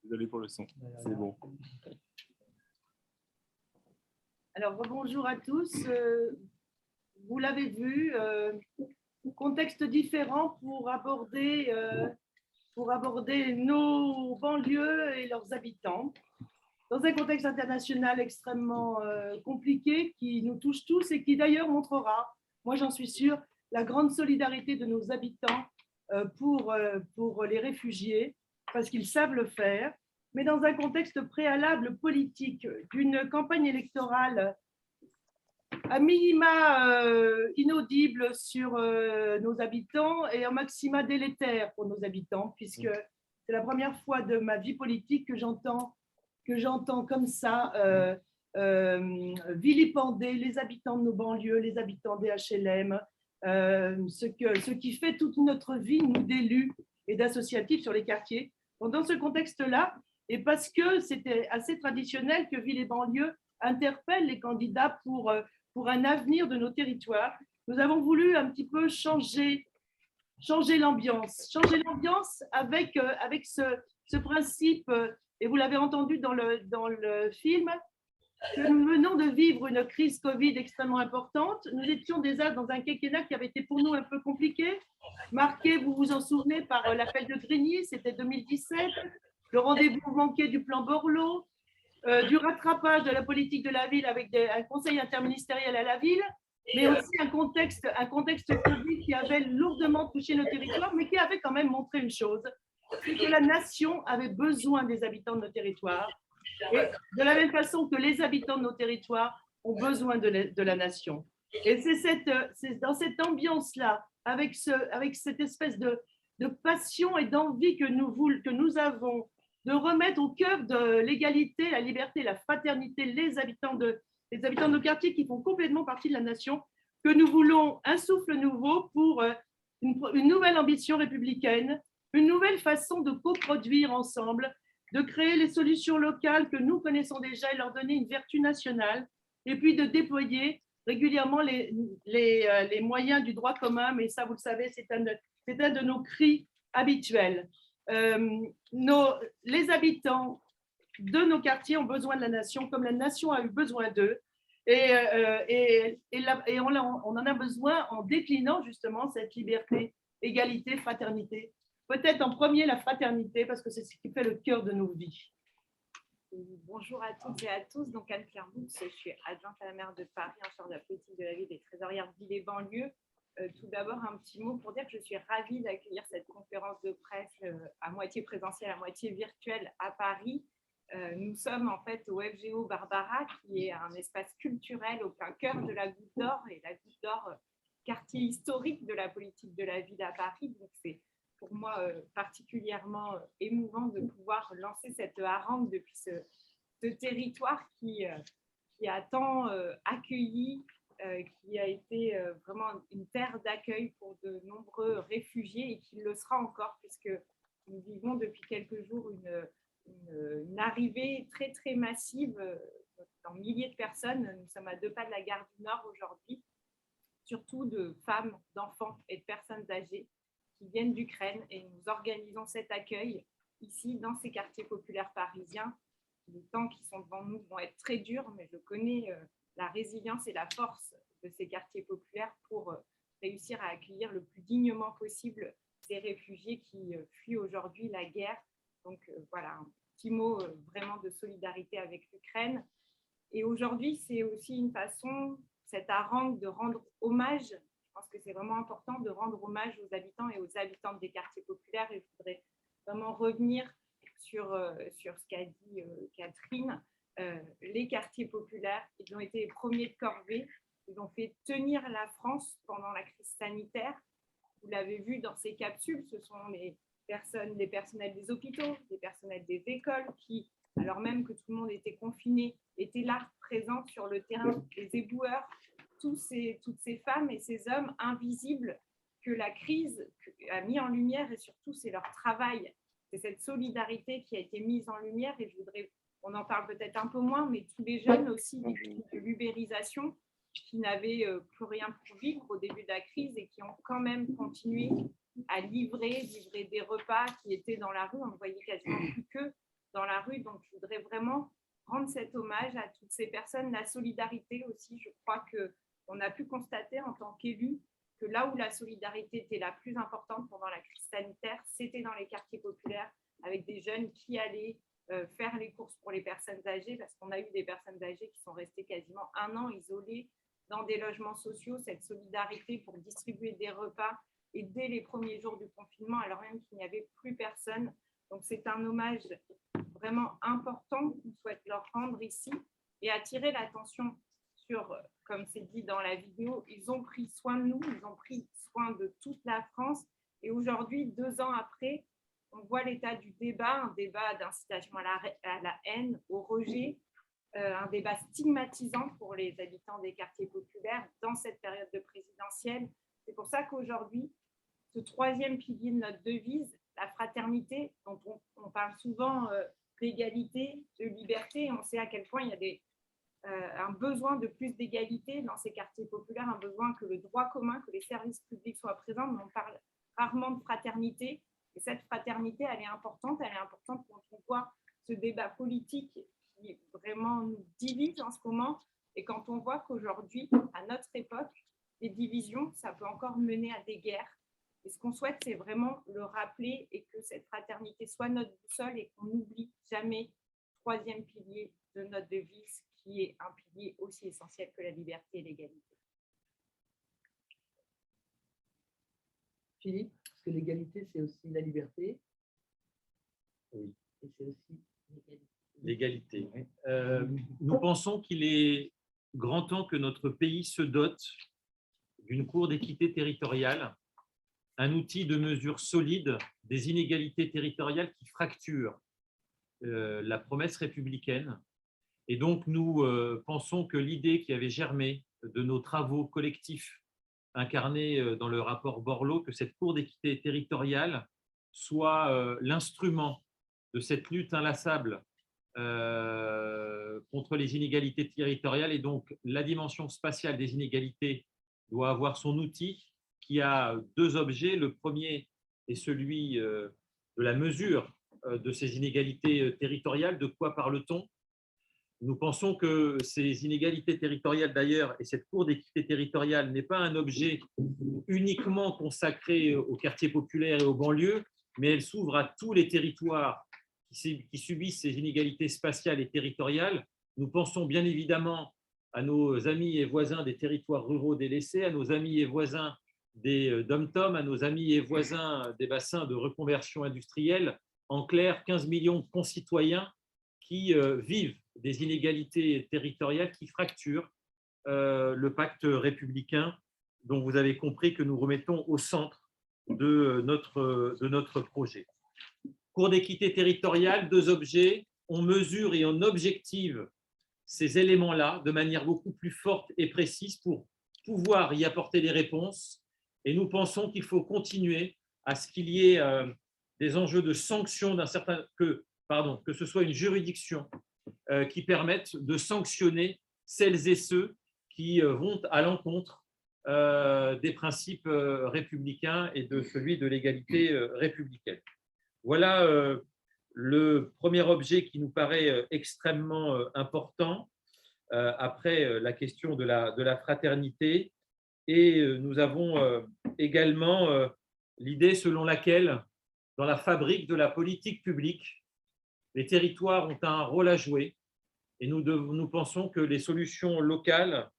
Désolé pour le son, c'est bon. Alors, bonjour à tous. Vous l'avez vu, contexte différent pour aborder nos banlieues et leurs habitants. Dans un contexte international extrêmement compliqué qui nous touche tous et qui d'ailleurs montrera, moi j'en suis sûre, la grande solidarité de nos habitants pour les réfugiés, parce qu'ils savent le faire, mais dans un contexte préalable politique d'une campagne électorale à minima inaudible sur nos habitants et un maxima délétère pour nos habitants, puisque c'est la première fois de ma vie politique que j'entends comme ça vilipender les habitants de nos banlieues, les habitants des HLM, ce qui fait toute notre vie, nous, d'élus et d'associatifs sur les quartiers. Donc, dans ce contexte-là, et parce que c'était assez traditionnel que Ville et banlieue interpellent les candidats pour un avenir de nos territoires, nous avons voulu un petit peu changer l'ambiance avec ce principe, et vous l'avez entendu dans le film, que nous venons de vivre une crise Covid extrêmement importante. Nous étions déjà dans un quinquennat qui avait été pour nous un peu compliqué, marqué, vous vous en souvenez, par l'appel de Grigny, c'était 2017, le rendez-vous manqué du plan Borloo, du rattrapage de la politique de la ville avec un conseil interministériel à la ville, mais aussi un contexte Covid qui avait lourdement touché nos territoires, mais qui avait quand même montré une chose, c'est que la nation avait besoin des habitants de nos territoires, et de la même façon que les habitants de nos territoires ont besoin de la nation. Et c'est dans cette ambiance-là, avec cette espèce de passion et d'envie que nous avons de remettre au cœur de l'égalité, la liberté, la fraternité, les habitants de nos quartiers qui font complètement partie de la nation, que nous voulons un souffle nouveau pour une nouvelle ambition républicaine, une nouvelle façon de coproduire ensemble, de créer les solutions locales que nous connaissons déjà et leur donner une vertu nationale, et puis de déployer régulièrement les moyens du droit commun, mais ça, vous le savez, c'est un de nos cris habituels. Les habitants de nos quartiers ont besoin de la nation comme la nation a eu besoin d'eux, et on en a besoin en déclinant justement cette liberté, égalité, fraternité. Peut-être en premier la fraternité, parce que c'est ce qui fait le cœur de nos vies. Bonjour à toutes et à tous. Donc Anne-Claire Boux, je suis adjointe à la maire de Paris en charge de la politique de la ville et trésorière Ville et banlieue. Tout d'abord, un petit mot pour dire que je suis ravie d'accueillir cette conférence de presse à moitié présentielle, à moitié virtuelle à Paris. Nous sommes en fait au FGO Barbara, qui est un espace culturel au plein cœur de la Goutte d'Or, et la Goutte d'Or, quartier historique de la politique de la ville à Paris. Donc c'est pour moi particulièrement émouvant de pouvoir lancer cette harangue depuis ce territoire qui a tant accueilli, qui a été vraiment une terre d'accueil pour de nombreux réfugiés et qui le sera encore, puisque nous vivons depuis quelques jours une arrivée très très massive en milliers de personnes. Nous sommes à 2 pas de la gare du Nord aujourd'hui, surtout de femmes, d'enfants et de personnes âgées qui viennent d'Ukraine, et nous organisons cet accueil ici dans ces quartiers populaires parisiens. Les temps qui sont devant nous vont être très durs, mais je connais la résilience et la force de ces quartiers populaires pour réussir à accueillir le plus dignement possible ces réfugiés qui fuient aujourd'hui la guerre. Donc voilà, un petit mot vraiment de solidarité avec l'Ukraine. Et aujourd'hui, c'est aussi une façon, cette harangue, de rendre hommage. Je pense que c'est vraiment important de rendre hommage aux habitants et aux habitantes des quartiers populaires, et je voudrais vraiment revenir sur ce qu'a dit Catherine. Les quartiers populaires, ils ont été les premiers de corvée, ils ont fait tenir la France pendant la crise sanitaire. Vous l'avez vu dans ces capsules, ce sont les personnels des hôpitaux, les personnels des écoles qui, alors même que tout le monde était confiné, étaient là, présents sur le terrain, les éboueurs, toutes ces femmes et ces hommes invisibles que la crise a mis en lumière, et surtout c'est leur travail, c'est cette solidarité qui a été mise en lumière. Et on en parle peut-être un peu moins, mais tous les jeunes aussi victimes de l'ubérisation qui n'avaient plus rien pour vivre au début de la crise et qui ont quand même continué à livrer des repas, qui étaient dans la rue, on ne voyait quasiment plus qu'eux dans la rue. Donc, je voudrais vraiment rendre cet hommage à toutes ces personnes. La solidarité aussi, je crois qu'on a pu constater en tant qu'élus que là où la solidarité était la plus importante pendant la crise sanitaire, c'était dans les quartiers populaires, avec des jeunes qui allaient faire les courses pour les personnes âgées, parce qu'on a eu des personnes âgées qui sont restées quasiment 1 an isolées dans des logements sociaux. Cette solidarité pour distribuer des repas, et dès les premiers jours du confinement, alors même qu'il n'y avait plus personne. Donc c'est un hommage vraiment important qu'on souhaite leur rendre ici, et attirer l'attention sur, comme c'est dit dans la vidéo, ils ont pris soin de nous, ils ont pris soin de toute la France. Et aujourd'hui, 2 ans après, on voit l'état du débat, un débat d'incitation à la haine, au rejet, un débat stigmatisant pour les habitants des quartiers populaires dans cette période de présidentielle. C'est pour ça qu'aujourd'hui, ce 3e pilier de notre devise, la fraternité, dont on parle souvent d'égalité, de liberté, on sait à quel point il y a un besoin de plus d'égalité dans ces quartiers populaires, un besoin que le droit commun, que les services publics soient présents, mais on parle rarement de fraternité. Et cette fraternité, elle est importante quand on voit ce débat politique qui vraiment nous divise en ce moment, et quand on voit qu'aujourd'hui, à notre époque, les divisions, ça peut encore mener à des guerres. Et ce qu'on souhaite, c'est vraiment le rappeler, et que cette fraternité soit notre boussole, et qu'on n'oublie jamais le 3e pilier de notre devise, qui est un pilier aussi essentiel que la liberté et l'égalité. Philippe, parce que l'égalité, c'est aussi la liberté. Oui. Et c'est aussi l'égalité. Nous pensons qu'il est grand temps que notre pays se dote d'une cour d'équité territoriale, un outil de mesure solide des inégalités territoriales qui fracturent la promesse républicaine. Et donc, nous pensons que l'idée qui avait germé de nos travaux collectifs incarnés dans le rapport Borloo, que cette cour d'équité territoriale soit l'instrument de cette lutte inlassable contre les inégalités territoriales. Et donc, la dimension spatiale des inégalités doit avoir son outil qui a 2 objets. Le premier est celui de la mesure de ces inégalités territoriales. De quoi parle-t-on ? Nous pensons que ces inégalités territoriales, d'ailleurs, et cette cour d'équité territoriale n'est pas un objet uniquement consacré aux quartiers populaires et aux banlieues, mais elle s'ouvre à tous les territoires qui subissent ces inégalités spatiales et territoriales. Nous pensons bien évidemment à nos amis et voisins des territoires ruraux délaissés, à nos amis et voisins des DOM-TOM, à nos amis et voisins des bassins de reconversion industrielle. En clair, 15 millions de concitoyens qui vivent des inégalités territoriales qui fracturent le pacte républicain, dont vous avez compris que nous remettons au centre de notre projet. Cour d'équité territoriale, 2 objets, on mesure et on objective ces éléments-là de manière beaucoup plus forte et précise pour pouvoir y apporter des réponses. Et nous pensons qu'il faut continuer à ce qu'il y ait des enjeux de sanction que ce soit une juridiction qui permette de sanctionner celles et ceux qui vont à l'encontre des principes républicains et de celui de l'égalité républicaine. Voilà le premier objet qui nous paraît extrêmement important après la question de la fraternité. Et nous avons également l'idée selon laquelle, dans la fabrique de la politique publique, les territoires ont un rôle à jouer, et nous pensons que les solutions locales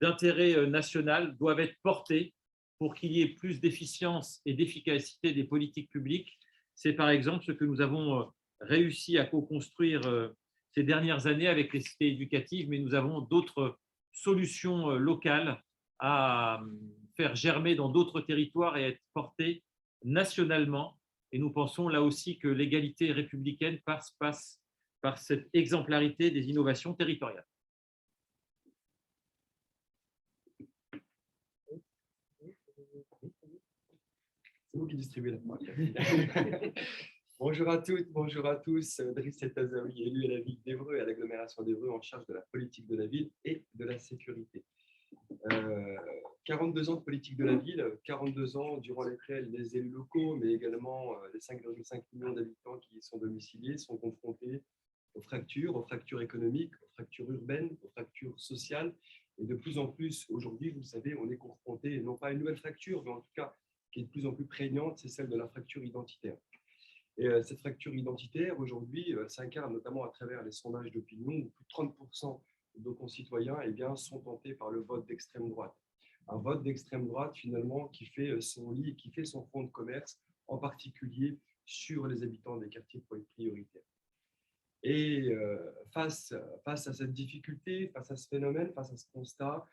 d'intérêt national doivent être portées pour qu'il y ait plus d'efficience et d'efficacité des politiques publiques. C'est par exemple ce que nous avons réussi à co-construire ces dernières années avec les cités éducatives, mais nous avons d'autres solutions locales à faire germer dans d'autres territoires et être portées nationalement. Et nous pensons là aussi que l'égalité républicaine passe par cette exemplarité des innovations territoriales. C'est vous qui distribuez la parole. Bonjour à toutes, bonjour à tous. Driss El Tazaoui, élu à la ville d'Évreux et à l'agglomération d'Évreux en charge de la politique de la ville et de la sécurité. 42 ans de politique de la ville, 42 ans durant lesquels les élus locaux, mais également les 5,5 millions d'habitants qui y sont domiciliés, sont confrontés aux fractures économiques, aux fractures urbaines, aux fractures sociales. Et de plus en plus, aujourd'hui, vous savez, on est confronté, non pas à une nouvelle fracture, mais en tout cas, qui est de plus en plus prégnante, c'est celle de la fracture identitaire. Et cette fracture identitaire, aujourd'hui, s'incarne notamment à travers les sondages d'opinion, où plus de 30% de nos concitoyens sont tentés par le vote d'extrême droite. Un vote d'extrême droite, finalement, qui fait son lit, qui fait son fonds de commerce, en particulier sur les habitants des quartiers prioritaires. Et face à cette difficulté, face à ce phénomène, face à ce constat,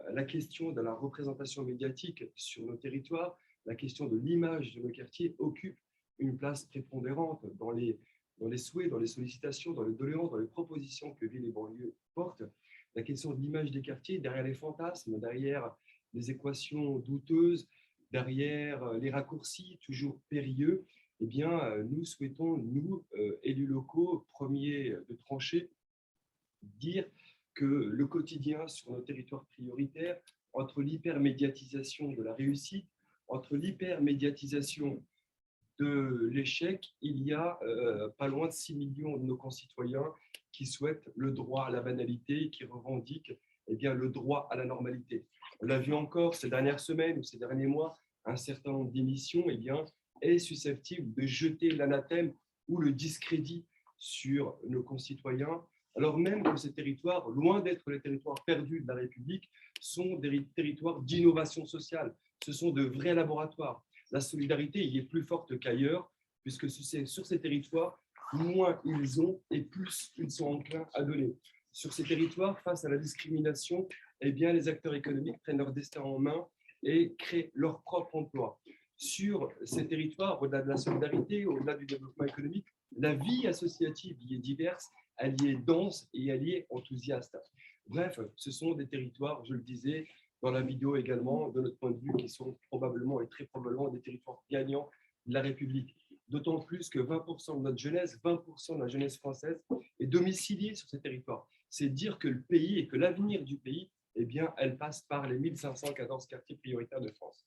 la question de la représentation médiatique sur nos territoires, la question de l'image de nos quartiers occupe une place prépondérante dans les souhaits, dans les sollicitations, dans les doléances, dans les propositions que Ville et banlieue portent. La question de l'image des quartiers, derrière les fantasmes, derrière les équations douteuses, derrière les raccourcis toujours périlleux, eh bien, nous souhaitons, nous, élus locaux, premiers de tranchée, dire que le quotidien sur nos territoires prioritaires, entre l'hypermédiatisation de la réussite, entre l'hypermédiatisation de l'échec, il y a pas loin de 6 millions de nos concitoyens qui souhaitent le droit à la banalité, qui revendiquent le droit à la normalité. On l'a vu encore ces dernières semaines ou ces derniers mois, un certain nombre d'émissions est susceptible de jeter l'anathème ou le discrédit sur nos concitoyens, alors même que ces territoires, loin d'être les territoires perdus de la République, sont des territoires d'innovation sociale. Ce sont de vrais laboratoires. La solidarité y est plus forte qu'ailleurs, puisque sur ces territoires, moins ils ont et plus ils sont enclins à donner. Sur ces territoires, face à la discrimination, les acteurs économiques prennent leur destin en main et créent leur propre emploi. Sur ces territoires, au-delà de la solidarité, au-delà du développement économique, la vie associative y est diverse, elle y est dense et elle y est enthousiaste. Bref, ce sont des territoires, je le disais dans la vidéo également, de notre point de vue, qui sont probablement et très probablement des territoires gagnants de la République. D'autant plus que 20% de notre jeunesse, 20% de la jeunesse française est domiciliée sur ces territoires. C'est dire que le pays et que l'avenir du pays, elle passe par les 1514 quartiers prioritaires de France.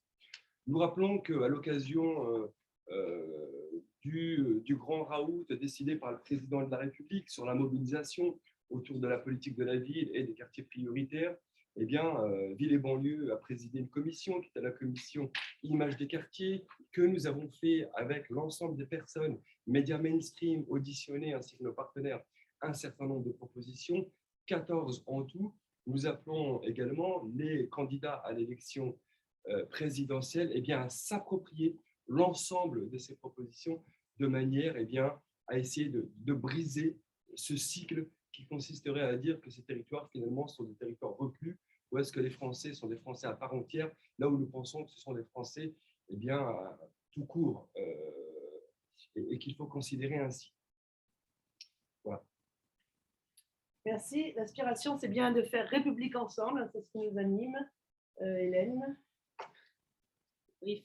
Nous rappelons qu'à l'occasion du grand raout décidé par le président de la République sur la mobilisation autour de la politique de la ville et des quartiers prioritaires, Ville et banlieue a présidé une commission qui était la commission Image des quartiers, que nous avons fait avec l'ensemble des personnes, médias mainstream, auditionnés ainsi que nos partenaires, un certain nombre de propositions, 14 en tout. Nous appelons également les candidats à l'élection présidentielle à s'approprier l'ensemble de ces propositions de manière à essayer de briser ce cycle qui consisterait à dire que ces territoires finalement sont des territoires reclus, ou est-ce que les Français sont des Français à part entière, là où nous pensons que ce sont des Français tout court et qu'il faut considérer ainsi. Voilà. Merci. L'aspiration, c'est bien de faire République ensemble, c'est ce qui nous anime. Hélène. Oui,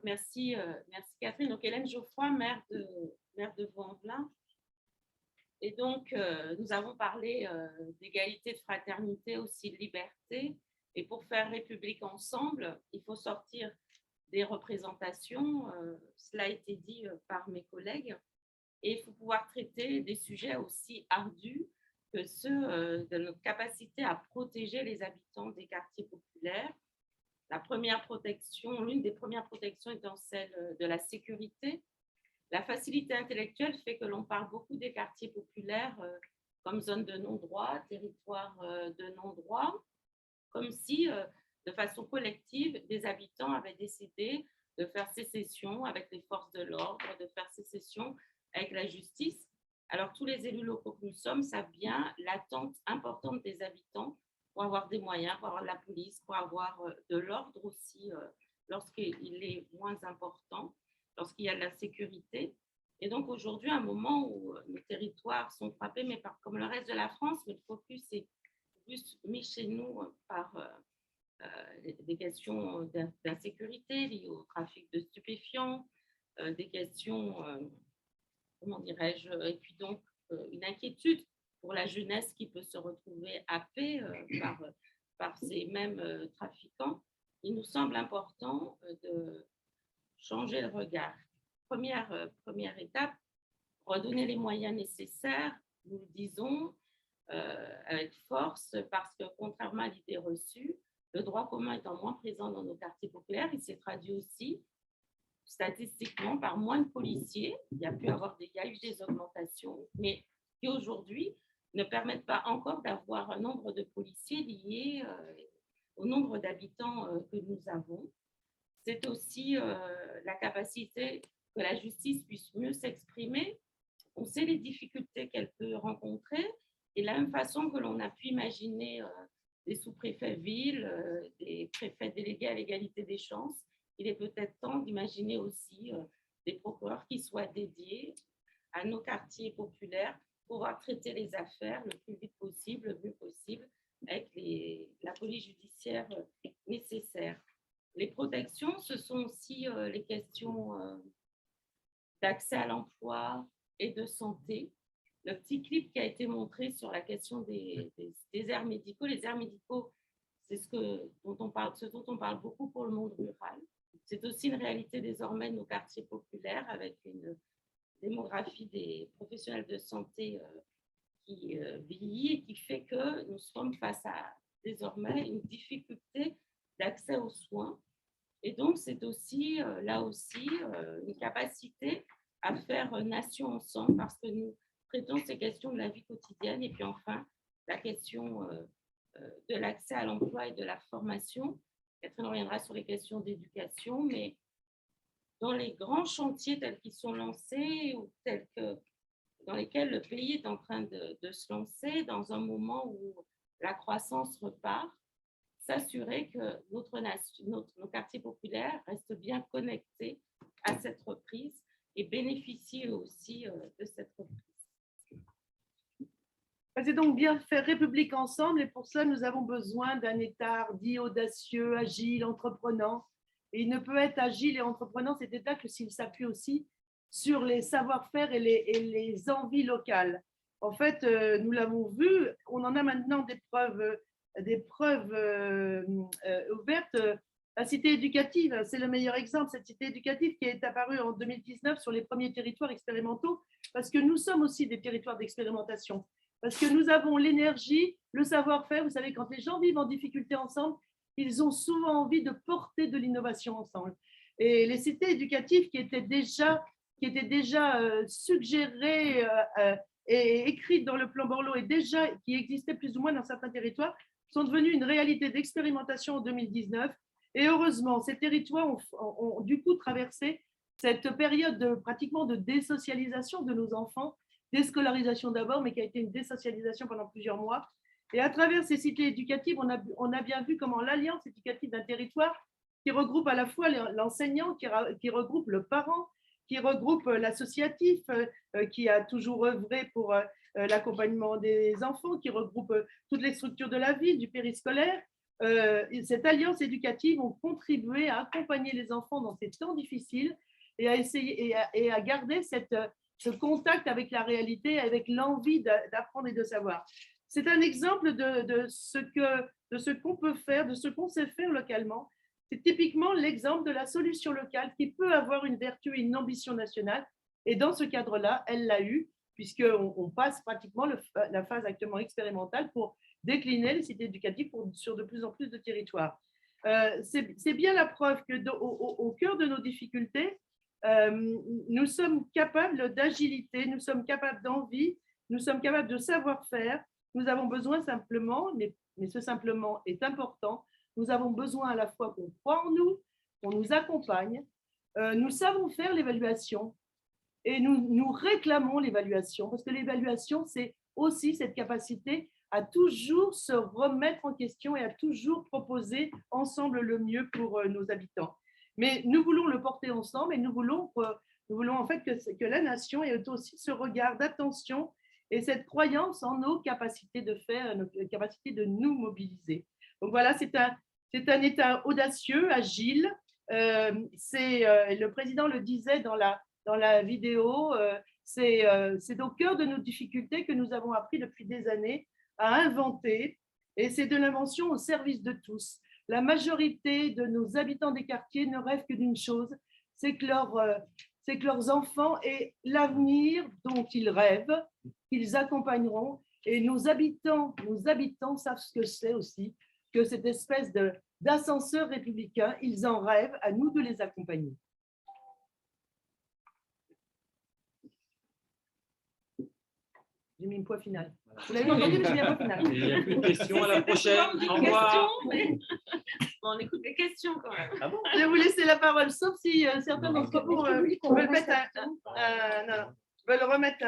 merci, merci Catherine. Donc Hélène Geoffroy, maire de Vaux-en-Velin. Et donc, nous avons parlé d'égalité, de fraternité, aussi de liberté. Et pour faire République ensemble, il faut sortir des représentations, cela a été dit par mes collègues, et il faut pouvoir traiter des sujets aussi ardus que ceux de notre capacité à protéger les habitants des quartiers populaires. L'une des premières protections étant celle de la sécurité. La facilité intellectuelle fait que l'on parle beaucoup des quartiers populaires comme zone de non-droit, territoire de non-droit, comme si, de façon collective, des habitants avaient décidé de faire sécession avec les forces de l'ordre, de faire sécession avec la justice. Alors, tous les élus locaux que nous sommes savent bien l'attente importante des habitants pour avoir des moyens, pour avoir de la police, pour avoir de l'ordre aussi lorsqu'il est moins important, lorsqu'il y a de la sécurité. Et donc aujourd'hui, à un moment où nos territoires sont frappés, mais comme le reste de la France, mais le focus est plus mis chez nous par des questions d'insécurité liées au trafic de stupéfiants, des questions, comment dirais-je, et puis donc une inquiétude pour la jeunesse qui peut se retrouver happée par ces mêmes trafiquants, il nous semble important de changer le regard. Première étape, redonner les moyens nécessaires, nous le disons, avec force, parce que contrairement à l'idée reçue, le droit commun étant moins présent dans nos quartiers populaires, il s'est traduit aussi statistiquement par moins de policiers. Il y a eu des augmentations, mais qui aujourd'hui ne permettent pas encore d'avoir un nombre de policiers liés au nombre d'habitants que nous avons. C'est aussi la capacité que la justice puisse mieux s'exprimer. On sait les difficultés qu'elle peut rencontrer et de la même façon que l'on a pu imaginer des sous-préfets villes, des préfets délégués à l'égalité des chances, il est peut-être temps d'imaginer aussi des procureurs qui soient dédiés à nos quartiers populaires pour pouvoir traiter les affaires le plus vite possible, le mieux possible, avec la police judiciaire nécessaire. Les protections, ce sont aussi les questions d'accès à l'emploi et de santé. Le petit clip qui a été montré sur la question des aires médicaux. Les aires médicaux, c'est ce dont on parle beaucoup pour le monde rural. C'est aussi une réalité désormais de nos quartiers populaires avec une démographie des professionnels de santé qui vieillit et qui fait que nous sommes face à désormais une difficulté d'accès aux soins. Et donc, c'est aussi, là aussi, une capacité à faire nation ensemble parce que nous traitons ces questions de la vie quotidienne et puis enfin, la question de l'accès à l'emploi et de la formation. Catherine reviendra sur les questions d'éducation, mais dans les grands chantiers tels qu'ils sont lancés ou dans lesquels le pays est en train de se lancer, dans un moment où la croissance repart, s'assurer que nos quartiers populaires restent bien connectés à cette reprise et bénéficient aussi de cette reprise. C'est donc bien faire République ensemble et pour cela, nous avons besoin d'un État dit audacieux, agile, entreprenant. Et il ne peut être agile et entreprenant, cet État, que s'il s'appuie aussi sur les savoir-faire et les envies locales. En fait, nous l'avons vu, on en a maintenant des preuves ouvertes. La cité éducative, c'est le meilleur exemple, cette cité éducative qui est apparue en 2019 sur les premiers territoires expérimentaux, parce que nous sommes aussi des territoires d'expérimentation. Parce que nous avons l'énergie, le savoir-faire. Vous savez, quand les gens vivent en difficulté ensemble, ils ont souvent envie de porter de l'innovation ensemble. Et les cités éducatives qui étaient déjà suggérées et écrites dans le plan Borloo et qui existaient plus ou moins dans certains territoires, sont devenues une réalité d'expérimentation en 2019. Et heureusement, ces territoires ont du coup traversé cette période pratiquement de désocialisation de nos enfants, déscolarisation d'abord, mais qui a été une désocialisation pendant plusieurs mois. Et à travers ces cités éducatives, on a bien vu comment l'alliance éducative d'un territoire qui regroupe à la fois l'enseignant, qui regroupe le parent, qui regroupe l'associatif, qui a toujours œuvré pour l'accompagnement des enfants, qui regroupe toutes les structures de la ville, du périscolaire. Cette alliance éducative ont contribué à accompagner les enfants dans ces temps difficiles et à essayer et à garder ce contact avec la réalité, avec l'envie d'apprendre et de savoir. C'est un exemple de ce qu'on peut faire, de ce qu'on sait faire localement. C'est typiquement l'exemple de la solution locale qui peut avoir une vertu et une ambition nationale. Et dans ce cadre-là, elle l'a eu, puisqu'on passe pratiquement la phase actuellement expérimentale pour décliner les cités éducatives sur de plus en plus de territoires. C'est bien la preuve qu'au cœur de nos difficultés, nous sommes capables d'agilité, nous sommes capables d'envie, nous sommes capables de savoir-faire. Nous avons besoin simplement, mais ce simplement est important, nous avons besoin à la fois qu'on croit en nous, qu'on nous accompagne. Nous savons faire l'évaluation et nous réclamons l'évaluation parce que l'évaluation, c'est aussi cette capacité à toujours se remettre en question et à toujours proposer ensemble le mieux pour nos habitants. Mais nous voulons le porter ensemble et nous voulons en fait que la nation ait aussi ce regard d'attention et cette croyance en nos capacités de faire, nos capacités de nous mobiliser. Donc voilà, c'est un État audacieux, agile. Le président le disait dans la vidéo, c'est au cœur de nos difficultés que nous avons appris depuis des années à inventer, Et c'est de l'invention au service de tous. La majorité de nos habitants des quartiers ne rêvent que d'une chose, c'est que leurs enfants aient l'avenir dont ils rêvent, qu'ils accompagneront. Et nos habitants savent ce que c'est aussi, que cette espèce d'ascenseur républicain, ils en rêvent, à nous de les accompagner. J'ai mis une point finale. Vous l'avez entendu, mais j'ai mis un point final. Il n'y a plus de questions. À la prochaine. Au revoir. On écoute les questions quand même. Ah bon? Je vais vous laisser la parole, sauf si certains d'entre vous veulent remettre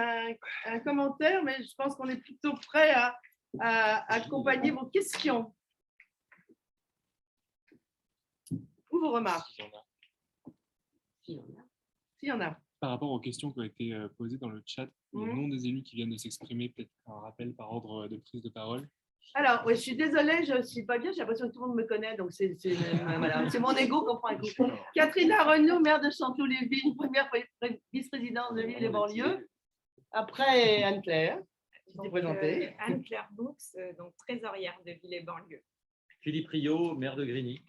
un commentaire, mais je pense qu'on est plutôt prêt à accompagner vos questions ou vos remarques, s'il y en a. Par rapport aux questions qui ont été posées dans le chat, le nom des élus qui viennent de s'exprimer, peut-être un rappel par ordre de prise de parole. Alors, oui, je suis désolée, je ne suis pas bien, j'ai l'impression que tout le monde me connaît, donc c'est voilà, mon ego qu'on prend un coup. Catherine Arrenaud, maire de Chanteloup-les-Vignes, première vice-présidente de Ville et banlieue. Après Anne-Claire, qui s'est présentée. Anne-Claire Boux, donc trésorière de Ville et banlieue. Philippe Rio, maire de Grigny.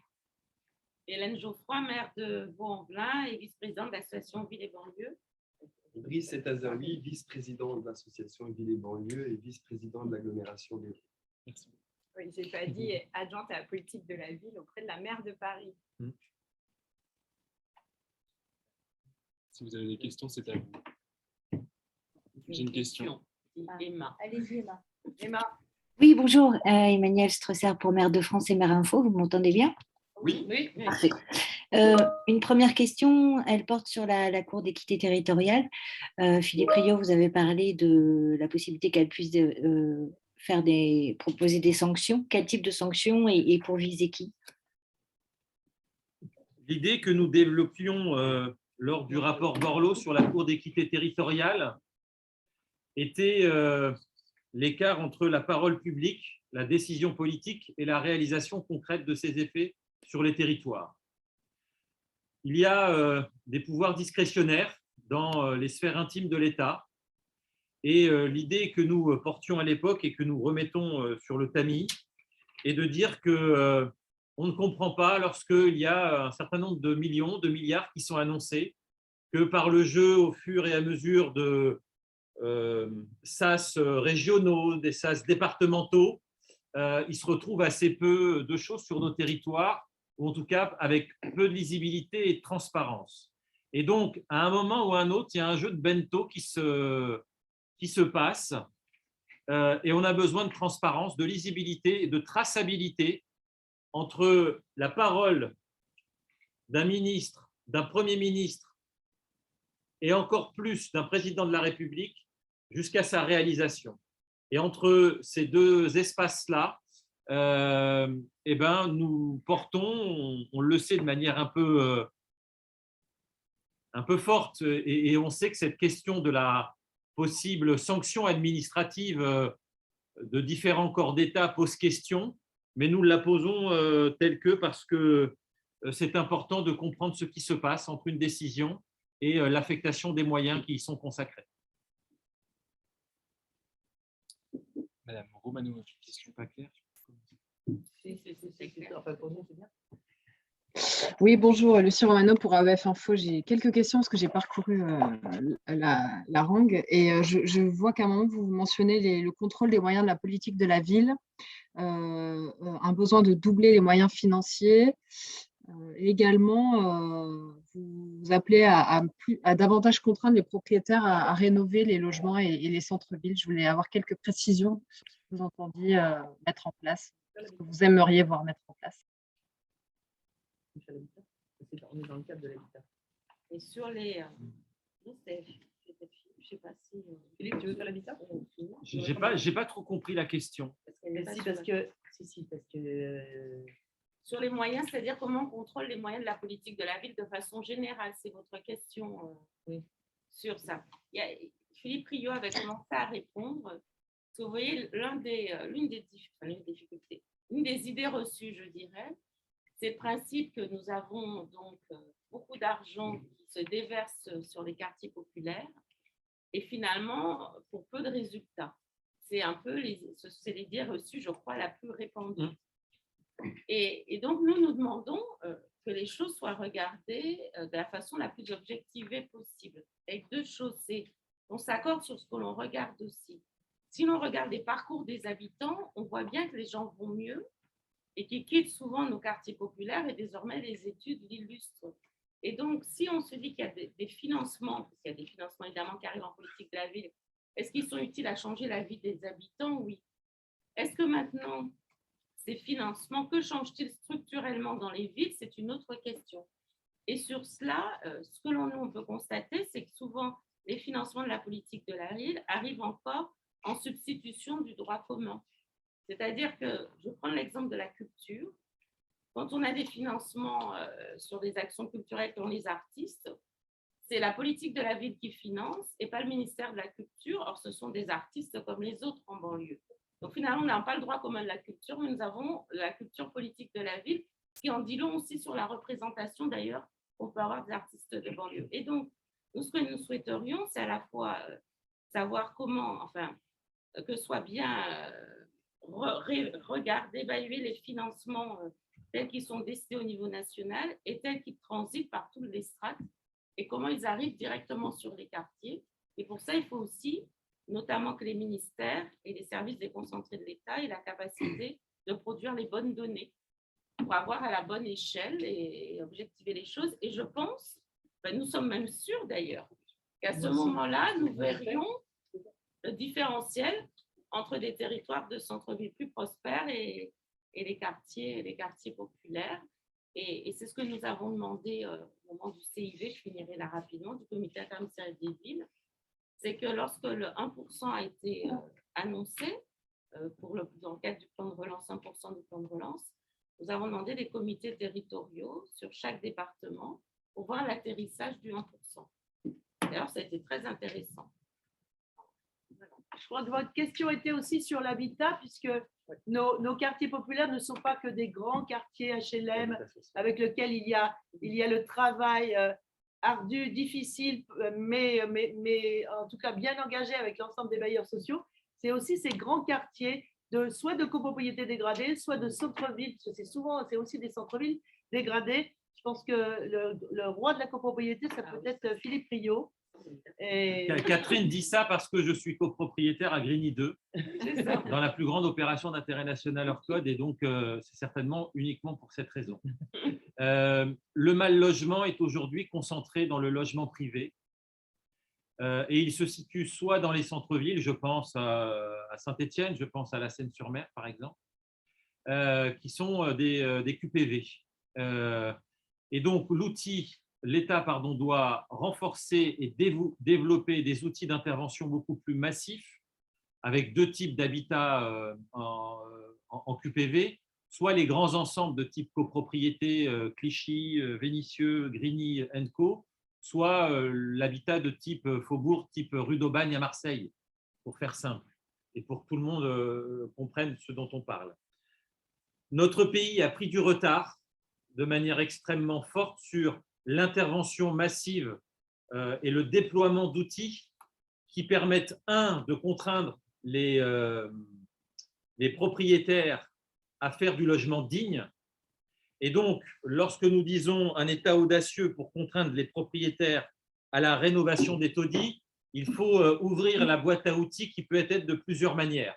Hélène Geoffroy, maire de Vaux-en-Velin et vice-présidente de l'association Ville et banlieue. Brice Etazaoui, vice-président de l'association Ville et banlieue et vice-président de l'agglomération des. Merci. Oui, je n'ai pas dit adjointe à la politique de la ville auprès de la maire de Paris. Si vous avez des questions, c'est à vous. J'ai une question. Emma. Allez-y, Emma. Emma. Oui, bonjour, Emmanuel Strosser pour Maire de France et Maire Info, vous m'entendez bien? Oui. Oui. Parfait. Une première question, elle porte sur la Cour d'équité territoriale. Philippe Rio, vous avez parlé de la possibilité qu'elle puisse proposer des sanctions. Quel type de sanctions et pour viser qui? L'idée que nous développions lors du rapport Borloo sur la Cour d'équité territoriale était l'écart entre la parole publique, la décision politique et la réalisation concrète de ses effets sur les territoires. Il y a des pouvoirs discrétionnaires dans les sphères intimes de l'État et l'idée que nous portions à l'époque et que nous remettons sur le tamis est de dire que on ne comprend pas lorsqu'il y a un certain nombre de millions, de milliards qui sont annoncés, que par le jeu au fur et à mesure de SAS régionaux, des SAS départementaux, il se retrouve assez peu de choses sur nos territoires, ou en tout cas avec peu de lisibilité et de transparence. Et donc, à un moment ou à un autre, il y a un jeu de bento qui se passe et on a besoin de transparence, de lisibilité et de traçabilité entre la parole d'un ministre, d'un Premier ministre et encore plus d'un président de la République jusqu'à sa réalisation. Et entre ces deux espaces-là, nous portons, on le sait de manière un peu forte, et on sait que cette question de la possible sanction administrative de différents corps d'État pose question, mais nous la posons telle que parce que c'est important de comprendre ce qui se passe entre une décision et l'affectation des moyens qui y sont consacrés. Madame Romano, une question pas claire. Oui, bonjour, Lucie Romano pour AEF Info. J'ai quelques questions parce que j'ai parcouru la langue et je vois qu'à un moment, vous mentionnez le contrôle des moyens de la politique de la ville, un besoin de doubler les moyens financiers. Également, vous appelez à davantage contraindre les propriétaires à rénover les logements et les centres-villes. Je voulais avoir quelques précisions sur ce que vous entendiez mettre en place, ce que vous aimeriez voir mettre en place. On est dans le cadre de l'habitat. Et sur les... je ne sais pas si... Philippe, tu veux faire l'habitat? Je n'ai pas trop compris la question. Parce que sur les moyens, c'est-à-dire comment on contrôle les moyens de la politique de la ville de façon générale, c'est votre question sur ça. Philippe Rio avait commencé à répondre. Parce que vous voyez, l'une des idées reçues, je dirais, c'est le principe que nous avons donc beaucoup d'argent qui se déverse sur les quartiers populaires et finalement pour peu de résultats. c'est un peu c'est l'idée reçue, je crois, la plus répandue. Et donc, nous demandons que les choses soient regardées de la façon la plus objectivée possible. Avec deux choses, c'est qu'on s'accorde sur ce que l'on regarde aussi. Si l'on regarde les parcours des habitants, on voit bien que les gens vont mieux et qu'ils quittent souvent nos quartiers populaires, et désormais les études l'illustrent. Et donc, si on se dit qu'il y a des financements, parce qu'il y a des financements évidemment qui arrivent en politique de la ville, est-ce qu'ils sont utiles à changer la vie des habitants? Oui. Est-ce que maintenant, ces financements, que changent-ils structurellement dans les villes? C'est une autre question. Et sur cela, ce que l'on peut constater, c'est que souvent, les financements de la politique de la ville arrivent encore en substitution du droit commun. C'est-à-dire que, je prends l'exemple de la culture, quand on a des financements sur des actions culturelles pour les artistes, c'est la politique de la ville qui finance et pas le ministère de la Culture. Or, ce sont des artistes comme les autres en banlieue. Donc, finalement, on n'a pas le droit commun de la culture, mais nous avons la culture politique de la ville qui en dit long aussi sur la représentation, d'ailleurs, qu'on peut avoir des artistes de banlieue. Et donc, nous, ce que nous souhaiterions, c'est à la fois savoir comment, enfin, que soit bien regarder, évaluer les financements tels qu'ils sont décidés au niveau national et tels qu'ils transitent par toutes les strates et comment ils arrivent directement sur les quartiers. Et pour ça, il faut aussi, notamment que les ministères et les services déconcentrés de l'État aient la capacité de produire les bonnes données pour avoir à la bonne échelle et objectiver les choses. Et je pense, nous sommes même sûrs d'ailleurs, qu'à ce moment-là, nous verrions le différentiel entre des territoires de centre-ville plus prospères et les quartiers populaires. Et c'est ce que nous avons demandé au moment du CIV, je finirai là rapidement, du comité interministériel des villes, c'est que lorsque le 1% a été annoncé, dans le cadre du plan de relance, 1% du plan de relance, nous avons demandé des comités territoriaux sur chaque département pour voir l'atterrissage du 1%. D'ailleurs, ça a été très intéressant. Je crois que votre question était aussi sur l'habitat, puisque nos quartiers populaires ne sont pas que des grands quartiers HLM avec lesquels il y a le travail ardu, difficile, mais en tout cas bien engagé avec l'ensemble des bailleurs sociaux. C'est aussi ces grands quartiers, soit de copropriété dégradée, soit de centre-ville, parce que c'est aussi des centres-villes dégradés. Je pense que le roi de la copropriété, ça peut être Philippe Rio. Et... Catherine dit ça parce que je suis copropriétaire à Grigny 2, dans la plus grande opération d'intérêt national hors code, et donc c'est certainement uniquement pour cette raison. Le mal logement est aujourd'hui concentré dans le logement privé, et il se situe soit dans les centres-villes, je pense à Saint-Étienne, je pense à la Seine-sur-Mer par exemple, qui sont des QPV. Et donc l'État doit renforcer et développer des outils d'intervention beaucoup plus massifs avec deux types d'habitats en QPV, soit les grands ensembles de type copropriété, Clichy, Vénissieux, Grigny, Co, soit l'habitat de type faubourg, type rue d'Aubagne à Marseille, pour faire simple, et pour que tout le monde comprenne ce dont on parle. Notre pays a pris du retard de manière extrêmement forte sur l'intervention massive et le déploiement d'outils qui permettent, de contraindre les propriétaires à faire du logement digne. Et donc, lorsque nous disons un État audacieux pour contraindre les propriétaires à la rénovation des taudis, il faut ouvrir la boîte à outils qui peut être de plusieurs manières.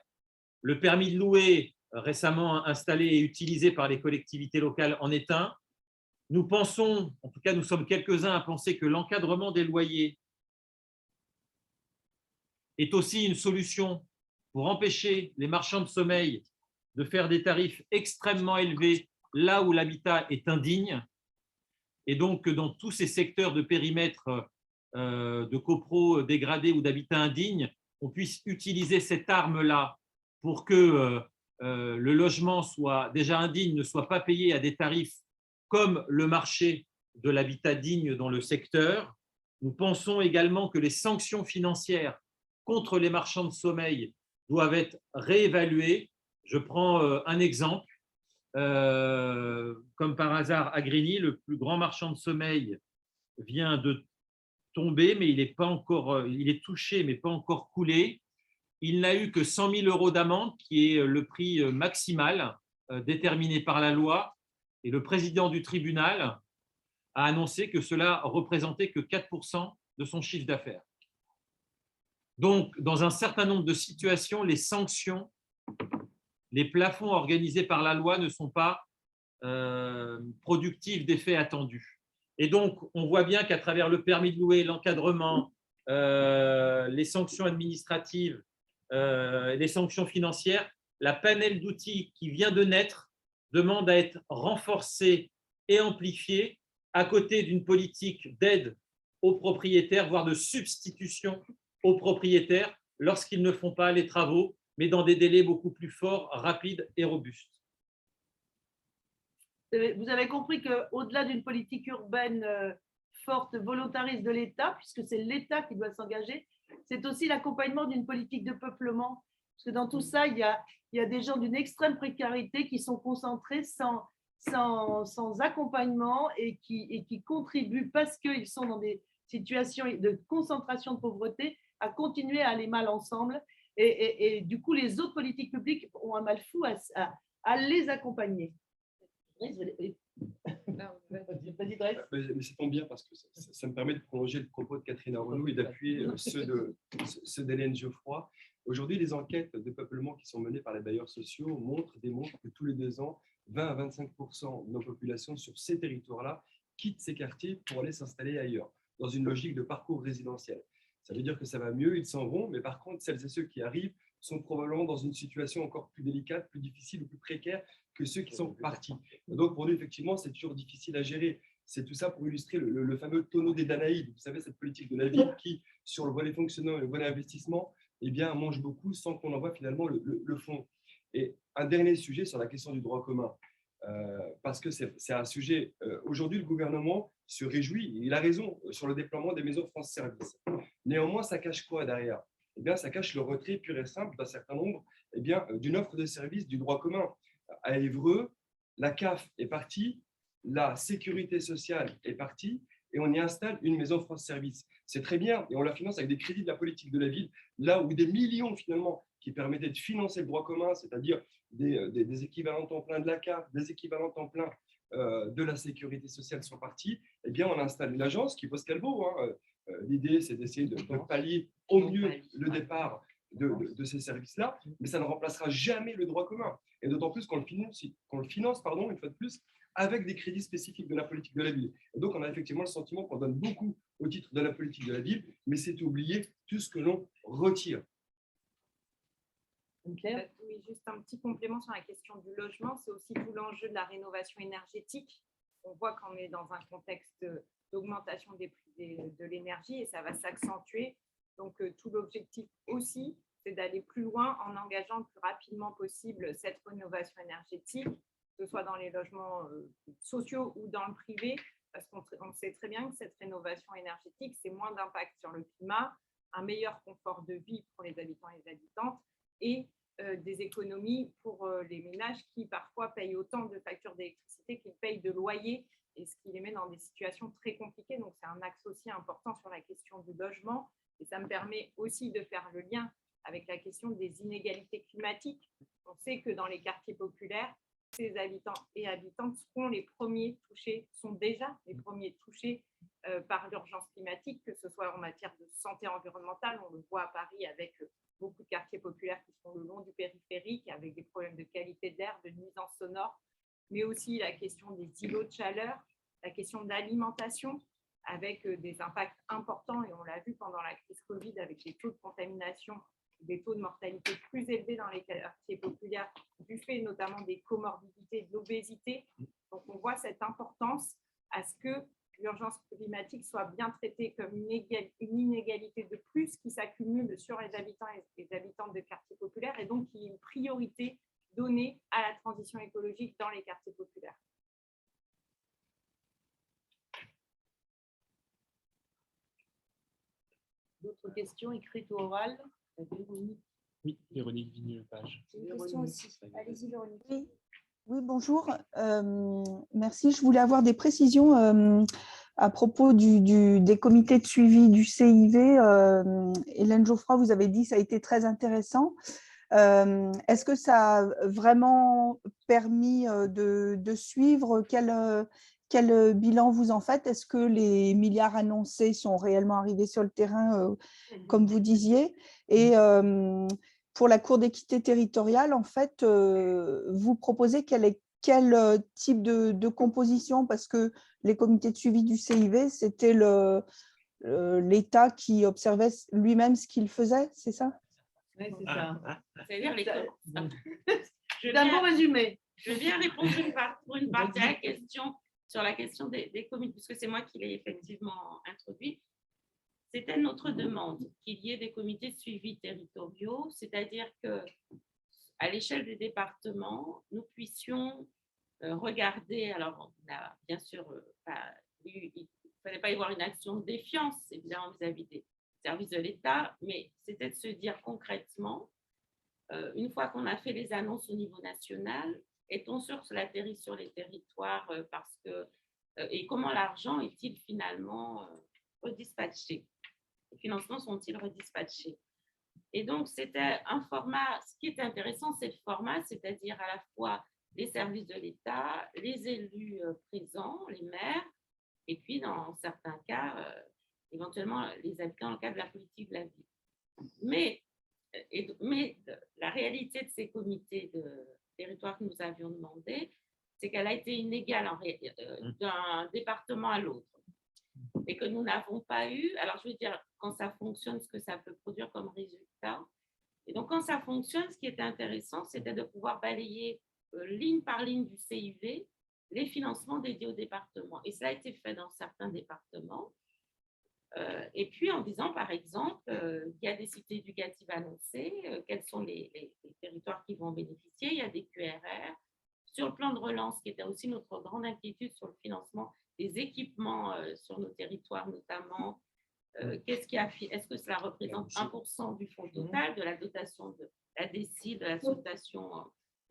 Le permis de louer, récemment installé et utilisé par les collectivités locales, en est un. Nous pensons, en tout cas nous sommes quelques-uns à penser que l'encadrement des loyers est aussi une solution pour empêcher les marchands de sommeil de faire des tarifs extrêmement élevés là où l'habitat est indigne. Et donc, dans tous ces secteurs de périmètre de copro dégradé ou d'habitat indigne, on puisse utiliser cette arme-là pour que le logement soit déjà indigne, ne soit pas payé à des tarifs comme le marché de l'habitat digne dans le secteur. Nous pensons également que les sanctions financières contre les marchands de sommeil doivent être réévaluées. Je prends un exemple. Comme par hasard, à Grigny, le plus grand marchand de sommeil vient de tomber, mais il est touché, mais pas encore coulé. il n'a eu que 100 000 € d'amende, qui est le prix maximal déterminé par la loi. Et le président du tribunal a annoncé que cela représentait que 4% de son chiffre d'affaires. Donc, dans un certain nombre de situations, les sanctions, les plafonds organisés par la loi ne sont pas productifs d'effets attendus. Et donc, on voit bien qu'à travers le permis de louer, l'encadrement, les sanctions administratives, les sanctions financières, la panel d'outils qui vient de naître demande à être renforcée et amplifiée à côté d'une politique d'aide aux propriétaires, voire de substitution aux propriétaires lorsqu'ils ne font pas les travaux, mais dans des délais beaucoup plus forts, rapides et robustes. Vous avez compris qu'au-delà d'une politique urbaine forte, volontariste de l'État, puisque c'est l'État qui doit s'engager, c'est aussi l'accompagnement d'une politique de peuplement. Parce que dans tout ça, il y a des gens d'une extrême précarité qui sont concentrés sans accompagnement et qui contribuent, parce qu'ils sont dans des situations de concentration de pauvreté, à continuer à aller mal ensemble. Et du coup, les autres politiques publiques ont un mal fou à les accompagner. Mais ça tombe bien parce que ça me permet de prolonger le propos de Catherine Aronou et d'appuyer ceux d'Hélène Geoffroy. Aujourd'hui, les enquêtes de peuplement qui sont menées par les bailleurs sociaux démontrent que tous les 2 ans, 20 à 25% de nos populations sur ces territoires-là quittent ces quartiers pour aller s'installer ailleurs, dans une logique de parcours résidentiel. Ça veut dire que ça va mieux, ils s'en vont, mais par contre, celles et ceux qui arrivent sont probablement dans une situation encore plus délicate, plus difficile ou plus précaire que ceux qui sont partis. Donc, pour nous, effectivement, c'est toujours difficile à gérer. C'est tout ça pour illustrer le fameux tonneau des Danaïdes. Vous savez, cette politique de la ville qui, sur le volet fonctionnel et le volet investissement, eh bien, mange beaucoup sans qu'on en voit finalement le fond. Et un dernier sujet sur la question du droit commun, parce que c'est un sujet, aujourd'hui, le gouvernement se réjouit, il a raison, sur le déploiement des maisons France Service. Néanmoins, ça cache quoi derrière? Eh bien, ça cache le retrait pur et simple d'un certain nombre d'une offre de service du droit commun. À Évreux, la CAF est partie, la sécurité sociale est partie, et on y installe une maison France Service. C'est très bien, et on la finance avec des crédits de la politique de la ville, là où des millions finalement qui permettaient de financer le droit commun, c'est-à-dire des équivalents temps plein de la CAF, des équivalents temps plein de la sécurité sociale sont partis, eh bien, on installe une agence qui vaut ce qu'elle vaut. L'idée, c'est d'essayer de pallier au mieux le départ de ces services-là, mais ça ne remplacera jamais le droit commun. Et d'autant plus qu'on le finance, une fois de plus, avec des crédits spécifiques de la politique de la ville. Et donc, on a effectivement le sentiment qu'on donne beaucoup au titre de la politique de la ville, mais c'est oublier tout ce que l'on retire. Oui, juste un petit complément sur la question du logement, c'est aussi tout l'enjeu de la rénovation énergétique. On voit qu'on est dans un contexte d'augmentation des prix de l'énergie et ça va s'accentuer. Donc, tout l'objectif aussi, c'est d'aller plus loin en engageant le plus rapidement possible cette rénovation énergétique, que ce soit dans les logements sociaux ou dans le privé, parce qu'on sait très bien que cette rénovation énergétique, c'est moins d'impact sur le climat, un meilleur confort de vie pour les habitants et les habitantes et des économies pour les ménages qui parfois payent autant de factures d'électricité qu'ils payent de loyer, et ce qui les met dans des situations très compliquées. Donc, c'est un axe aussi important sur la question du logement. Et ça me permet aussi de faire le lien avec la question des inégalités climatiques. On sait que dans les quartiers populaires, ces habitants et habitantes seront les premiers touchés, sont déjà les premiers touchés par l'urgence climatique, que ce soit en matière de santé environnementale. On le voit à Paris avec beaucoup de quartiers populaires qui sont le long du périphérique, avec des problèmes de qualité de l'air, de nuisances sonores, mais aussi la question des îlots de chaleur, la question de l'alimentation, avec des impacts importants, et on l'a vu pendant la crise Covid, avec des taux de contamination, des taux de mortalité plus élevés dans les quartiers populaires, du fait notamment des comorbidités, de l'obésité. Donc, on voit cette importance à ce que l'urgence climatique soit bien traitée comme une inégalité de plus qui s'accumule sur les habitants et les habitantes de quartiers populaires, et donc qu'il y ait une priorité donnée à la transition écologique dans les quartiers populaires. D'autres questions écrites ou orales? Oui, Véronique Vigneux-Page. J'ai une question aussi. Allez-y, Véronique. Oui, bonjour. Merci. Je voulais avoir des précisions à propos des comités de suivi du CIV, Hélène Geoffroy, vous avez dit que ça a été très intéressant. Est-ce que ça a vraiment permis de suivre quel bilan vous en faites? Est-ce que les milliards annoncés sont réellement arrivés sur le terrain, comme vous disiez? Et pour la Cour d'équité territoriale, en fait, vous proposez quel type de composition? Parce que les comités de suivi du CIV, c'était l'État qui observait lui-même ce qu'il faisait, c'est ça? Oui, c'est ça. C'est-à-dire les C'est un bon résumé. Je viens répondre pour une partie à la question sur la question des comités, puisque c'est moi qui l'ai effectivement introduit. C'était notre demande qu'il y ait des comités de suivi territoriaux, c'est-à-dire qu'à l'échelle des départements, nous puissions regarder, alors on a bien sûr il ne fallait pas y avoir une action de défiance, évidemment, vis-à-vis des services de l'État, mais c'était de se dire concrètement, une fois qu'on a fait les annonces au niveau national, est-on sûr que cela atterrit sur les territoires parce que, et comment l'argent est-il finalement redispatché? Les financements sont-ils redispatchés? Et donc, c'était un format, ce qui est intéressant, c'est le format, c'est-à-dire à la fois les services de l'État, les élus présents, les maires, et puis dans certains cas, éventuellement les habitants dans le cadre de la politique de la ville. Mais la réalité de ces comités de territoire que nous avions demandé, c'est qu'elle a été inégale d'un département à l'autre et que nous n'avons pas eu, alors je veux dire, quand ça fonctionne, ce que ça peut produire comme résultat. Et donc, quand ça fonctionne, ce qui était intéressant, c'était de pouvoir balayer ligne par ligne du CIV les financements dédiés au département. Et ça a été fait dans certains départements. Et puis en disant, par exemple, il y a des cités éducatives annoncées, quels sont les territoires qui vont en bénéficier, il y a des QRR. Sur le plan de relance, qui était aussi notre grande inquiétude sur le financement des équipements sur nos territoires notamment, est-ce que cela représente 1% du fonds total, de la dotation de la DECI, de la dotation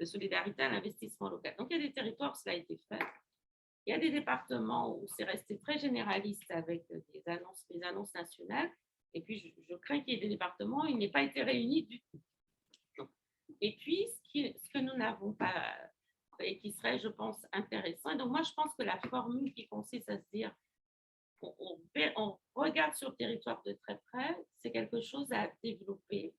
de solidarité à l'investissement local? Donc, il y a des territoires où cela a été fait. Il y a des départements où c'est resté très généraliste avec des annonces nationales. Et puis, je crains qu'il y ait des départements où il n'ait pas été réuni du tout. Et puis, ce que nous n'avons pas, et qui serait, je pense, intéressant. Et donc, moi, je pense que la formule qui consiste à se dire on regarde sur le territoire de très près, c'est quelque chose à développer.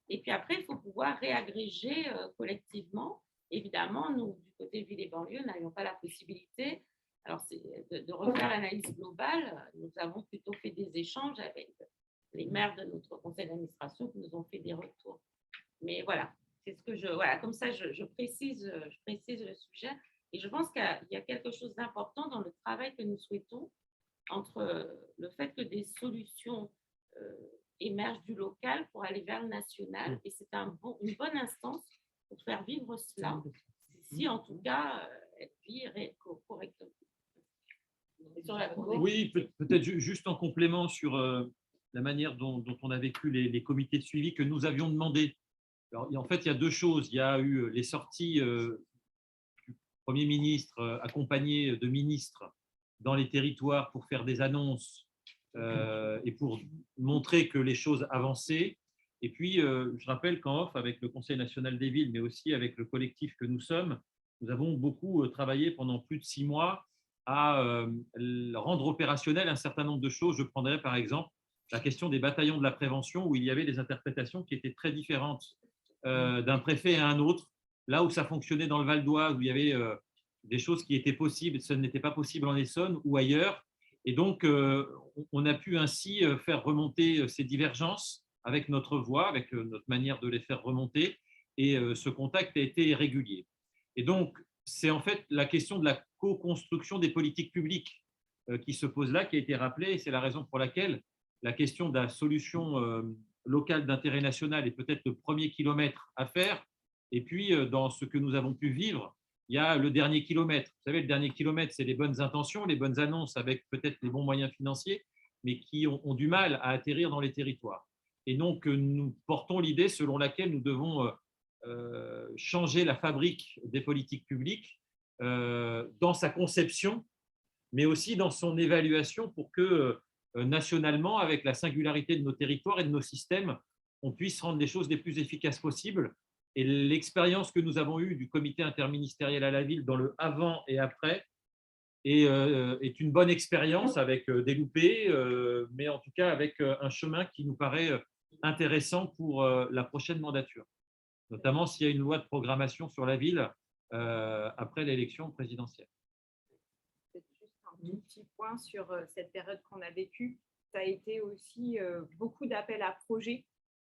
Et puis après, il faut pouvoir réagréger collectivement. Évidemment, nous, du côté ville et banlieue, n'avions pas la possibilité de refaire l'analyse globale. Nous avons plutôt fait des échanges avec les maires de notre conseil d'administration qui nous ont fait des retours. Mais voilà, c'est ce que voilà, comme ça, je précise le sujet. Et je pense qu'il y a quelque chose d'important dans le travail que nous souhaitons entre le fait que des solutions émergent du local pour aller vers le national. Et c'est une bonne instance pour faire vivre cela, si en tout cas, elle vit correctement. Oui, peut-être juste en complément sur la manière dont on a vécu les comités de suivi que nous avions demandé. Alors, en fait, il y a deux choses. Il y a eu les sorties du Premier ministre accompagné de ministres dans les territoires pour faire des annonces et pour montrer que les choses avançaient. Et puis, je rappelle qu'en off, avec le Conseil national des villes, mais aussi avec le collectif que nous sommes, nous avons beaucoup travaillé pendant plus de 6 mois à rendre opérationnel un certain nombre de choses. Je prendrai par exemple la question des bataillons de la prévention, où il y avait des interprétations qui étaient très différentes d'un préfet à un autre. Là où ça fonctionnait dans le Val d'Oise, où il y avait des choses qui étaient possibles, ce n'était pas possible en Essonne ou ailleurs. Et donc, on a pu ainsi faire remonter ces divergences avec notre voix, avec notre manière de les faire remonter. Et ce contact a été régulier. Et donc, c'est en fait la question de la co-construction des politiques publiques qui se pose là, qui a été rappelée. Et c'est la raison pour laquelle la question de la solution locale d'intérêt national est peut-être le premier kilomètre à faire. Et puis, dans ce que nous avons pu vivre, il y a le dernier kilomètre. Vous savez, le dernier kilomètre, c'est les bonnes intentions, les bonnes annonces avec peut-être les bons moyens financiers, mais qui ont du mal à atterrir dans les territoires. Et donc, nous portons l'idée selon laquelle nous devons changer la fabrique des politiques publiques dans sa conception, mais aussi dans son évaluation pour que nationalement, avec la singularité de nos territoires et de nos systèmes, on puisse rendre les choses les plus efficaces possibles. Et l'expérience que nous avons eue du comité interministériel à la ville dans le avant et après est une bonne expérience avec des loupés, mais en tout cas avec un chemin qui nous paraît intéressant pour la prochaine mandature, notamment s'il y a une loi de programmation sur la ville après l'élection présidentielle. Peut-être juste un tout petit point sur cette période qu'on a vécue. Ça a été aussi beaucoup d'appels à projets.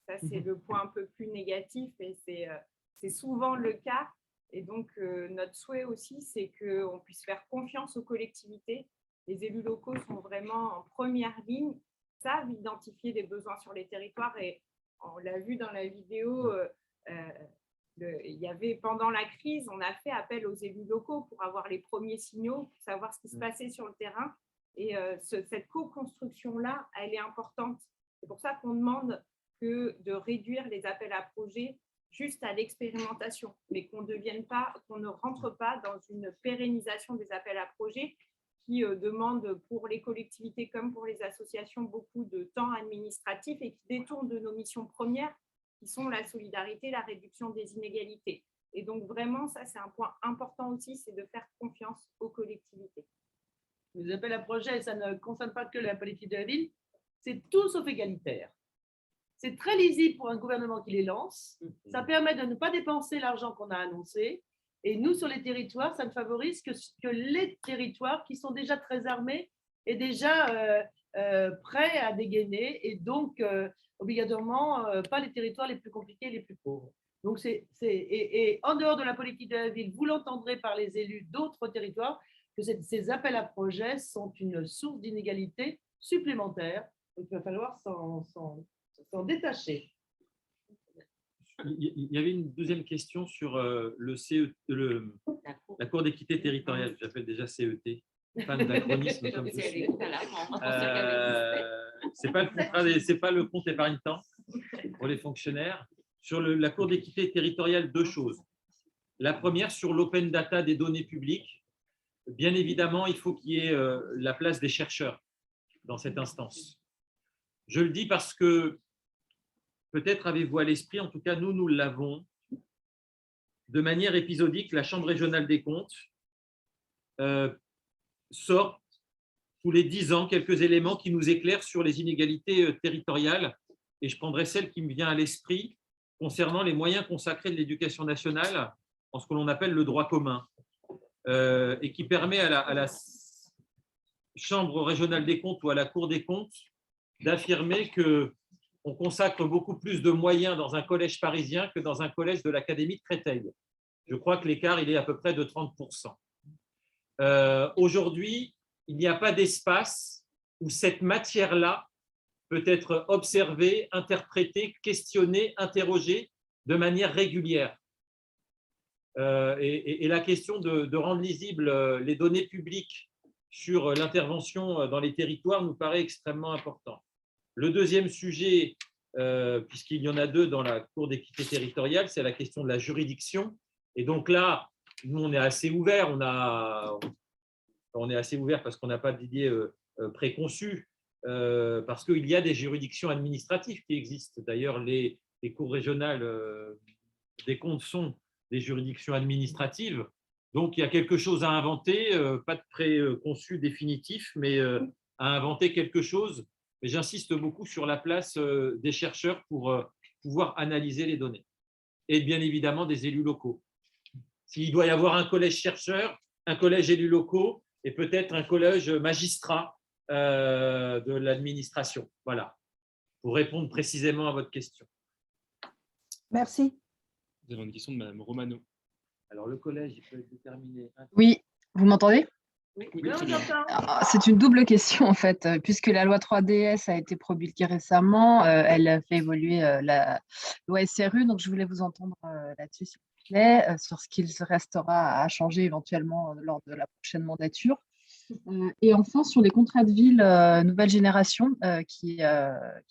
Ça, c'est le point un peu plus négatif et c'est souvent le cas. Et donc, notre souhait aussi, c'est qu'on puisse faire confiance aux collectivités. Les élus locaux sont vraiment en première ligne, savent identifier des besoins sur les territoires. Et on l'a vu dans la vidéo, il y avait pendant la crise, on a fait appel aux élus locaux pour avoir les premiers signaux, pour savoir ce qui se passait sur le terrain. Et cette co-construction-là, elle est importante. C'est pour ça qu'on demande de réduire les appels à projets juste à l'expérimentation, mais qu'on ne rentre pas dans une pérennisation des appels à projets qui demandent pour les collectivités comme pour les associations beaucoup de temps administratif et qui détournent de nos missions premières qui sont la solidarité, la réduction des inégalités. Et donc vraiment, ça c'est un point important aussi, c'est de faire confiance aux collectivités. Les appels à projets, ça ne concerne pas que la politique de la ville, c'est tout sauf égalitaire. C'est très lisible pour un gouvernement qui les lance. Ça permet de ne pas dépenser l'argent qu'on a annoncé. Et nous, sur les territoires, ça ne favorise que les territoires qui sont déjà très armés et déjà prêts à dégainer. Et donc, obligatoirement, pas les territoires les plus compliqués, les plus pauvres. Donc, et en dehors de la politique de la ville, vous l'entendrez par les élus d'autres territoires, que ces appels à projets sont une source d'inégalité supplémentaire. Donc, il va falloir s'en détacher. Il y avait une deuxième question sur la Cour d'équité territoriale, j'appelle déjà CET, fan d'acronisme comme je suis. C'est pas le compte épargne-temps pour les fonctionnaires. Sur la Cour d'équité territoriale, deux choses. La première, sur l'open data des données publiques. Bien évidemment, il faut qu'il y ait la place des chercheurs dans cette instance. Je le dis parce que peut-être avez-vous à l'esprit, en tout cas nous l'avons, de manière épisodique, la Chambre régionale des comptes sort tous les 10 ans quelques éléments qui nous éclairent sur les inégalités territoriales. Et je prendrai celle qui me vient à l'esprit concernant les moyens consacrés de l'éducation nationale en ce que l'on appelle le droit commun, et qui permet à la Chambre régionale des comptes ou à la Cour des comptes d'affirmer qu'on consacre beaucoup plus de moyens dans un collège parisien que dans un collège de l'Académie de Créteil. Je crois que l'écart, il est à peu près de 30%. Aujourd'hui, il n'y a pas d'espace où cette matière-là peut être observée, interprétée, questionnée, interrogée de manière régulière. Et la question de rendre lisibles les données publiques sur l'intervention dans les territoires nous paraît extrêmement important. Le deuxième sujet, puisqu'il y en a deux dans la Cour d'équité territoriale, c'est la question de la juridiction. Et donc là, nous, on est assez ouverts. On est assez ouverts parce qu'on n'a pas d'idée préconçue, parce qu'il y a des juridictions administratives qui existent. D'ailleurs, les cours régionales des comptes sont des juridictions administratives. Donc, il y a quelque chose à inventer, pas de préconçu définitif, mais à inventer quelque chose. Mais j'insiste beaucoup sur la place des chercheurs pour pouvoir analyser les données. Et bien évidemment, des élus locaux. S'il doit y avoir un collège chercheur, un collège élus locaux et peut-être un collège magistrat de l'administration. Voilà, pour répondre précisément à votre question. Merci. Nous avons une question de Madame Romano. Alors, le collège, il peut être déterminé. Oui, vous m'entendez? Oui, très bien. C'est une double question en fait, puisque la loi 3DS a été promulguée récemment, elle a fait évoluer la loi SRU, donc je voulais vous entendre là-dessus, s'il vous plaît, sur ce qu'il restera à changer éventuellement lors de la prochaine mandature. Et enfin, sur les contrats de ville nouvelle génération qui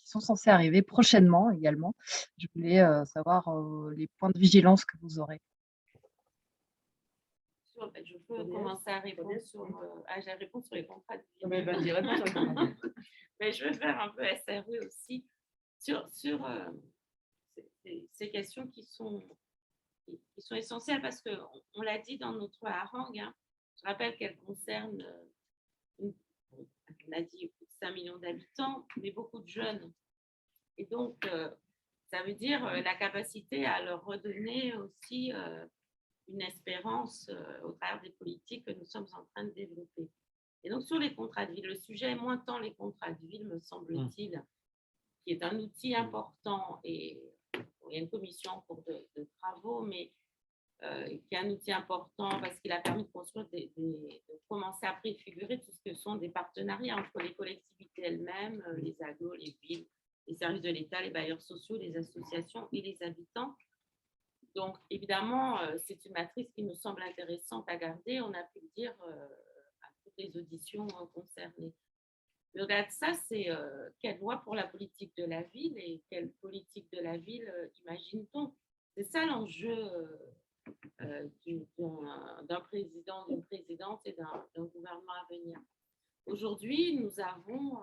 sont censés arriver prochainement également, je voulais savoir les points de vigilance que vous aurez. Je peux commencer à répondre sur, les contrats de ville. Mais vas-y, réponds sur les contrats de ville. Mais je vais faire un peu SRE aussi sur ces questions qui sont essentielles parce qu'on l'a dit dans notre harangue. Hein, je rappelle qu'elle concerne, on a dit, plus de 5 millions d'habitants, mais beaucoup de jeunes. Et donc, ça veut dire la capacité à leur redonner aussi une espérance au travers des politiques que nous sommes en train de développer. Et donc, sur les contrats de ville, le sujet est moins tant les contrats de ville, me semble-t-il, qui est un outil important et il y a une commission en cours de travaux, mais qui est un outil important parce qu'il a permis de construire, de commencer à préfigurer tout ce que sont des partenariats entre les collectivités elles-mêmes, les agglos, les villes, les services de l'État, les bailleurs sociaux, les associations et les habitants. Donc, évidemment, c'est une matrice qui nous semble intéressante à garder. On a pu le dire à toutes les auditions concernées. Mais au-delà de ça, c'est quelle loi pour la politique de la ville et quelle politique de la ville imagine-t-on? C'est ça l'enjeu d'un président, d'une présidente et d'un gouvernement à venir. Aujourd'hui, nous avons,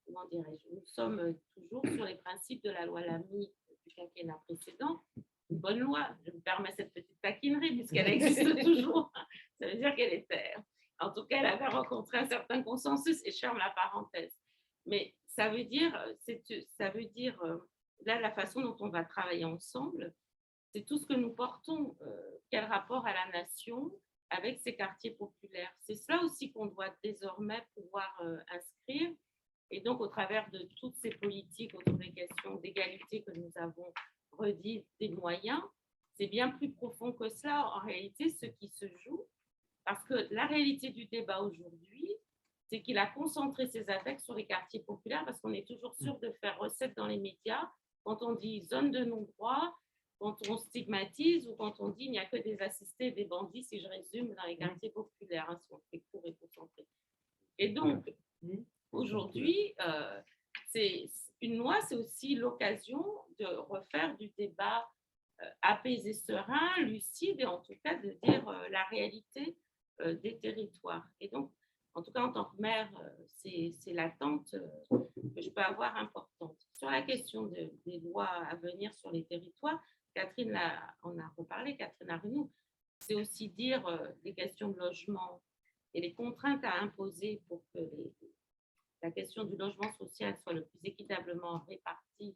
comment dirais-je, nous sommes toujours sur les principes de la loi Lamy du quinquennat précédent. Une bonne loi, je me permets cette petite taquinerie puisqu'elle existe toujours. Ça veut dire qu'elle était, en tout cas, elle avait rencontré un certain consensus et je ferme la parenthèse. Mais ça veut dire, là, la façon dont on va travailler ensemble, c'est tout ce que nous portons, quel rapport à la nation avec ces quartiers populaires. C'est cela aussi qu'on doit désormais pouvoir inscrire. Et donc, au travers de toutes ces politiques autour des questions d'égalité que nous avons redit, des moyens, c'est bien plus profond que cela, en réalité, ce qui se joue. Parce que la réalité du débat aujourd'hui, c'est qu'il a concentré ses attaques sur les quartiers populaires parce qu'on est toujours sûr de faire recette dans les médias quand on dit zone de non-droit, quand on stigmatise ou quand on dit il n'y a que des assistés et des bandits, si je résume, dans les quartiers populaires, hein, si on fait court et concentré. Et donc, aujourd'hui, une loi, c'est aussi l'occasion de refaire du débat apaisé, serein, lucide, et en tout cas de dire la réalité des territoires. Et donc, en tout cas, en tant que maire, c'est l'attente que je peux avoir importante. Sur la question des lois à venir sur les territoires, Catherine en a reparlé, Catherine Arnoux, c'est aussi dire les questions de logement et les contraintes à imposer pour que la question du logement social soit le plus équitablement répartie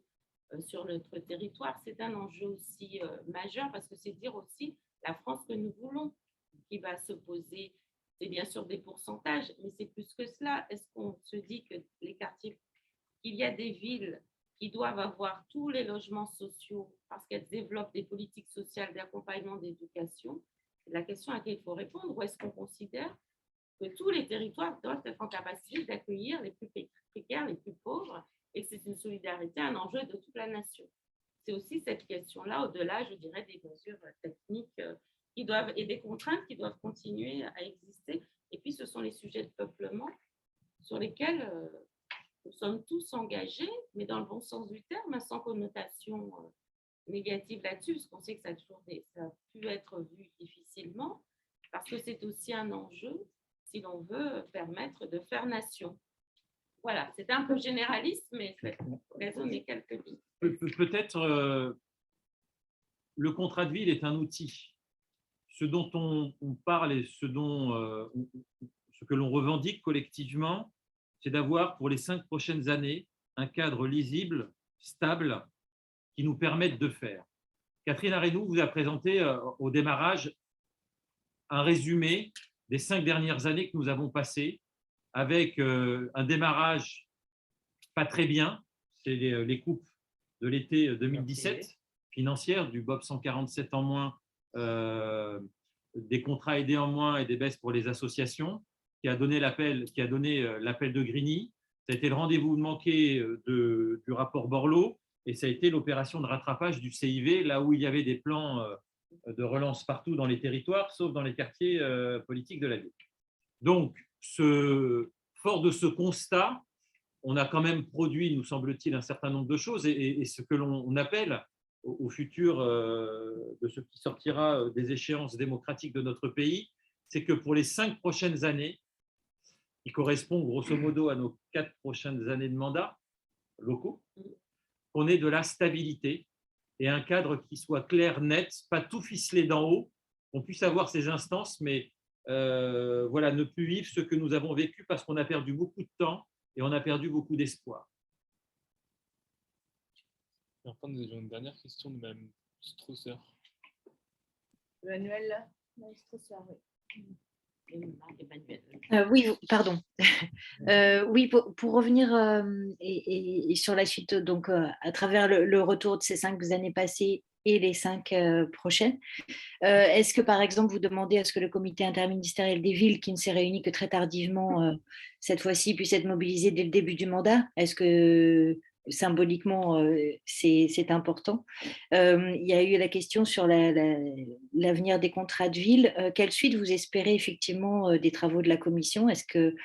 sur notre territoire. C'est un enjeu aussi majeur parce que c'est dire aussi la France que nous voulons qui va se poser. C'est bien sûr des pourcentages, mais c'est plus que cela. Est-ce qu'on se dit que les quartiers, qu'il y a des villes qui doivent avoir tous les logements sociaux parce qu'elles développent des politiques sociales d'accompagnement, d'éducation? C'est la question à laquelle il faut répondre. Ou est-ce qu'on considère que tous les territoires doivent être en capacité d'accueillir les plus précaires, les plus pauvres, et que c'est une solidarité, un enjeu de toute la nation? C'est aussi cette question-là, au-delà, je dirais, des mesures techniques qui doivent, et des contraintes qui doivent continuer à exister. Et puis, ce sont les sujets de peuplement sur lesquels nous sommes tous engagés, mais dans le bon sens du terme, sans connotation négative là-dessus, parce qu'on sait que ça a pu être vu difficilement, parce que c'est aussi un enjeu si l'on veut permettre de faire nation. Voilà, c'est un peu généraliste, mais je vais raisonner quelques billes. Peut-être le contrat de ville est un outil. Ce dont on parle et ce que l'on revendique collectivement, c'est d'avoir pour les 5 prochaines années un cadre lisible, stable, qui nous permette de faire. Catherine Arnoux vous a présenté au démarrage un résumé des 5 dernières années que nous avons passées, avec un démarrage pas très bien, c'est les coupes de l'été 2017, financières, du BOP 147 en moins, des contrats aidés en moins et des baisses pour les associations, qui a donné l'appel de Grigny. Ça a été le rendez-vous manqué du rapport Borloo, et ça a été l'opération de rattrapage du CIV, là où il y avait des plans de relance partout dans les territoires, sauf dans les quartiers politiques de la ville. Donc, fort de ce constat, on a quand même produit, nous semble-t-il, un certain nombre de choses, et ce que l'on appelle au futur de ce qui sortira des échéances démocratiques de notre pays, c'est que pour les 5 prochaines années, qui correspond grosso modo à nos 4 prochaines années de mandat locaux, qu'on ait de la stabilité et un cadre qui soit clair, net, pas tout ficelé d'en haut, qu'on puisse avoir ces instances, mais voilà, ne plus vivre ce que nous avons vécu parce qu'on a perdu beaucoup de temps et on a perdu beaucoup d'espoir. Et enfin, nous avions une dernière question de Mme Strausser. Emmanuel Strasser, oui. Oui, pardon. Oui, pour revenir et sur la suite, donc à travers le retour de ces 5 années passées et les 5 prochaines, est-ce que par exemple vous demandez à ce que le comité interministériel des villes, qui ne s'est réuni que très tardivement cette fois-ci, puisse être mobilisé dès le début du mandat? Est-ce que symboliquement c'est important? Il y a eu la question sur l'avenir des contrats de ville. Quelle suite vous espérez effectivement des travaux de la commission? Est-ce que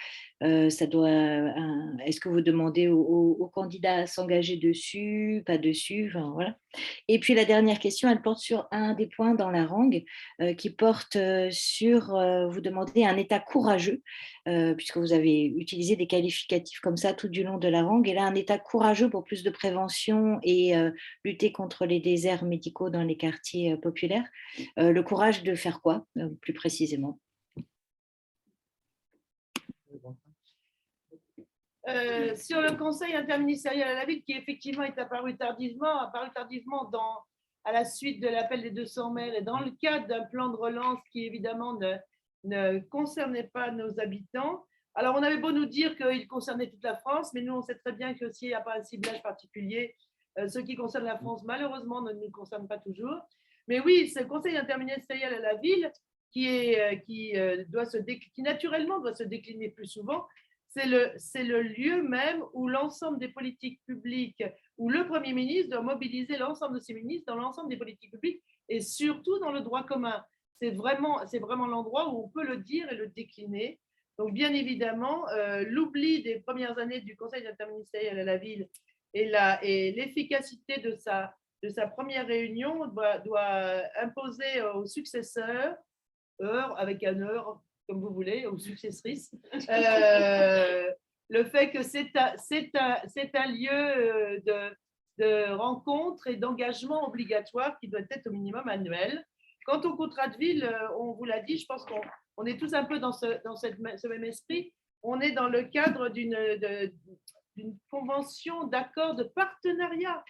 est-ce que vous demandez aux candidats à s'engager dessus, pas dessus, enfin, voilà. Et puis la dernière question, elle porte sur un des points dans la harangue qui porte sur, vous demandez un État courageux, puisque vous avez utilisé des qualificatifs comme ça tout du long de la harangue, et là un État courageux pour plus de prévention et lutter contre les déserts médicaux dans les quartiers populaires. Le courage de faire quoi, plus précisément? Sur le conseil interministériel à la ville, qui effectivement est apparu tardivement à la suite de l'appel des 200 maires et dans le cadre d'un plan de relance qui évidemment ne concernait pas nos habitants. Alors on avait beau nous dire qu'il concernait toute la France, mais nous on sait très bien que s'il n'y a pas un ciblage particulier, ce qui concerne la France malheureusement ne nous concerne pas toujours. Mais oui, ce conseil interministériel à la ville qui naturellement doit se décliner plus souvent. C'est le lieu même où l'ensemble des politiques publiques, où le Premier ministre doit mobiliser l'ensemble de ses ministres dans l'ensemble des politiques publiques et surtout dans le droit commun. C'est vraiment l'endroit où on peut le dire et le décliner. Donc, bien évidemment, l'oubli des premières années du Conseil interministériel à la ville et l'efficacité de sa première réunion doit imposer aux successeurs, avec un heure, comme vous voulez, aux successrices, le fait que c'est un lieu de rencontre et d'engagement obligatoire qui doit être au minimum annuel. Quant au contrat de ville, on vous l'a dit, je pense qu'on est tous un peu dans ce même esprit. On est dans le cadre d'une convention d'accord de partenariat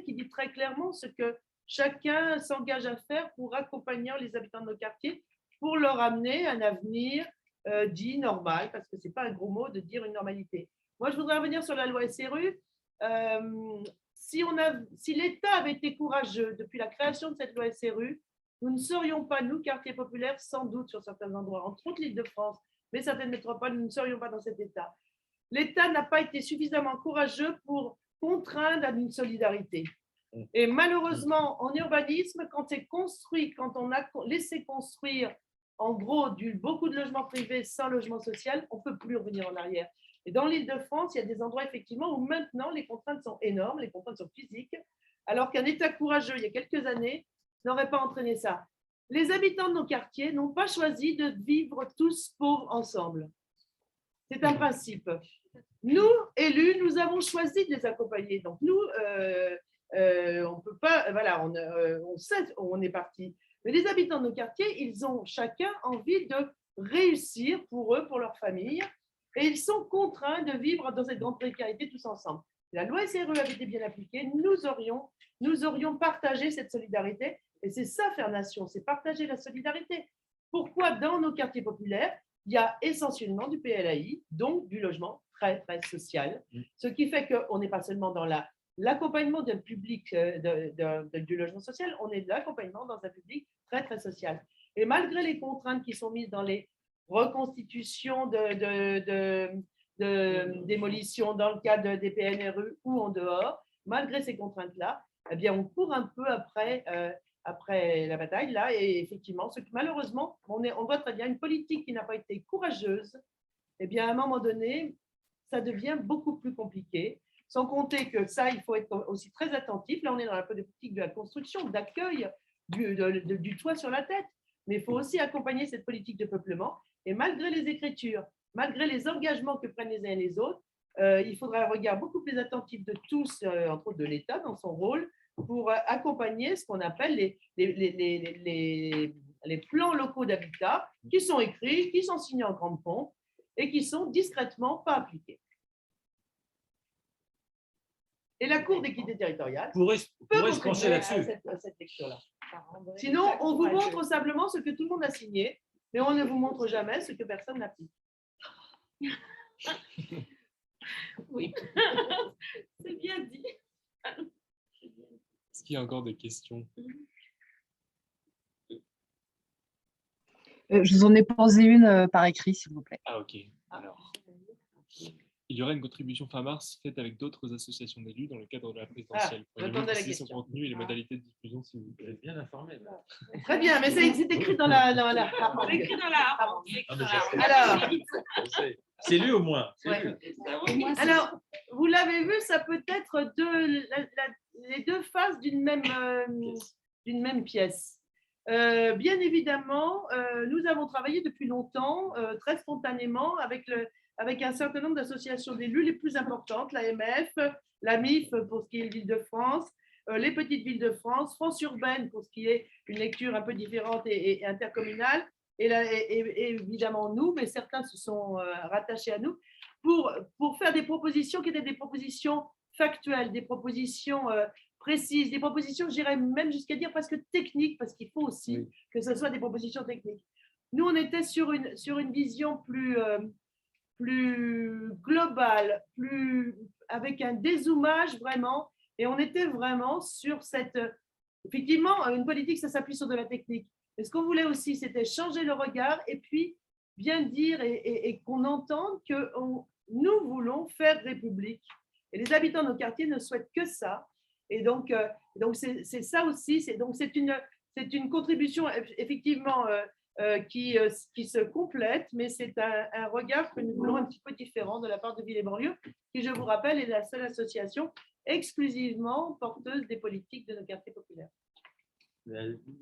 qui dit très clairement ce que chacun s'engage à faire pour accompagner les habitants de nos quartiers, pour leur amener un avenir dit normal, parce que ce n'est pas un gros mot de dire une normalité. Moi, je voudrais revenir sur la loi SRU. Si l'État avait été courageux depuis la création de cette loi SRU, nous ne serions pas, nous, quartiers populaires, sans doute sur certains endroits, entre autres l'Île-de-France, mais certaines métropoles, nous ne serions pas dans cet état. L'État n'a pas été suffisamment courageux pour contraindre à une solidarité. Et malheureusement, en urbanisme, quand c'est construit, quand on a laissé construire en gros beaucoup de logements privés sans logement social, on ne peut plus revenir en arrière. Et dans l'Île-de-France, il y a des endroits effectivement où maintenant les contraintes sont énormes, les contraintes sont physiques, alors qu'un État courageux, il y a quelques années, n'aurait pas entraîné ça. Les habitants de nos quartiers n'ont pas choisi de vivre tous pauvres ensemble. C'est un principe. Nous, élus, nous avons choisi de les accompagner. Donc nous, on peut pas, voilà, on sait où on est parti. Mais les habitants de nos quartiers, ils ont chacun envie de réussir pour eux, pour leur famille, et ils sont contraints de vivre dans cette grande précarité tous ensemble. La loi SRU avait été bien appliquée, nous aurions partagé cette solidarité, et c'est ça faire nation, c'est partager la solidarité. Pourquoi dans nos quartiers populaires, il y a essentiellement du PLAI, donc du logement très, très social, ce qui fait qu'on n'est pas seulement dans l'accompagnement d'un public du logement social, on est de l'accompagnement dans un public très, très social. Et malgré les contraintes qui sont mises dans les reconstitutions de démolition dans le cadre des PNRU ou en dehors, malgré ces contraintes-là, eh bien, on court un peu après la bataille, là, et effectivement, malheureusement, on voit très bien une politique qui n'a pas été courageuse, eh bien, à un moment donné, ça devient beaucoup plus compliqué. Sans compter que ça, il faut être aussi très attentif. Là, on est dans la politique de la construction, d'accueil, du toit sur la tête. Mais il faut aussi accompagner cette politique de peuplement. Et malgré les écritures, malgré les engagements que prennent les uns et les autres, il faudra un regard beaucoup plus attentif de tous, entre autres de l'État dans son rôle, pour accompagner ce qu'on appelle les plans locaux d'habitat qui sont écrits, qui sont signés en grande pompe et qui sont discrètement pas appliqués. Et la Cour d'équité territoriale pourrait se pencher contribuer là-dessus. à cette lecture-là. Sinon, on vous montre simplement ce que tout le monde a signé, mais on ne vous montre jamais ce que personne n'applique. Oui, c'est bien dit. Est-ce qu'il y a encore des questions? Je vous en ai posé une par écrit, s'il vous plaît. Ah, ok. Alors, il y aurait une contribution fin mars faite avec d'autres associations d'élus dans le cadre de la présidentielle. j'attendais Pourriez-vous la préciser son question. contenu et les modalités de diffusion, s'il vous plaît? Bien informé. Là. Très bien, mais c'est écrit dans la. C'est écrit dans la Ah, mais Alors, c'est lu au moins. C'est ouais. lu. Alors, vous l'avez vu, ça peut être les deux faces d'une même pièce. Bien évidemment, nous avons travaillé depuis longtemps, très spontanément, avec un certain nombre d'associations d'élus les plus importantes, l'AMF, la MIF pour ce qui est l'Île-de-France, les petites villes de France, France urbaine pour ce qui est une lecture un peu différente et intercommunale, et évidemment nous, mais certains se sont rattachés à nous, pour faire des propositions qui étaient des propositions factuelles, des propositions précises, des propositions, je dirais même jusqu'à dire presque techniques, parce qu'il faut aussi que ce soit des propositions techniques. Nous, on était sur une vision plus globale, avec un dézoomage vraiment, et on était vraiment sur effectivement, une politique, ça s'appuie sur de la technique. Et ce qu'on voulait aussi, c'était changer le regard et puis bien dire et qu'on entende que nous voulons faire république. Et les habitants de nos quartiers ne souhaitent que ça. Et donc c'est ça aussi. C'est une contribution effectivement qui se complète, mais c'est un regard que nous voulons un petit peu différent de la part de Ville et Banlieue, qui, je vous rappelle, est la seule association exclusivement porteuse des politiques de nos quartiers populaires.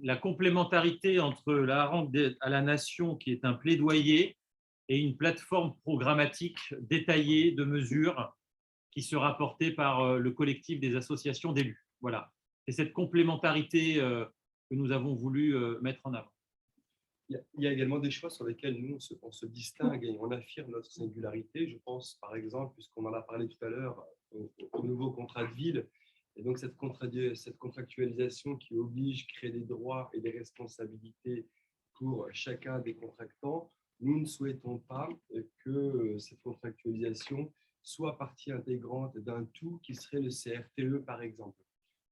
La complémentarité entre la harangue à la nation, qui est un plaidoyer, et une plateforme programmatique détaillée de mesures qui sera portée par le collectif des associations d'élus. Voilà. C'est cette complémentarité que nous avons voulu mettre en avant. Il y a également des choix sur lesquels nous, on se distingue et on affirme notre singularité. Je pense, par exemple, puisqu'on en a parlé tout à l'heure, au nouveau contrat de ville. Et donc, cette contractualisation qui oblige à créer des droits et des responsabilités pour chacun des contractants, nous ne souhaitons pas que cette contractualisation soit partie intégrante d'un tout qui serait le CRTE, par exemple.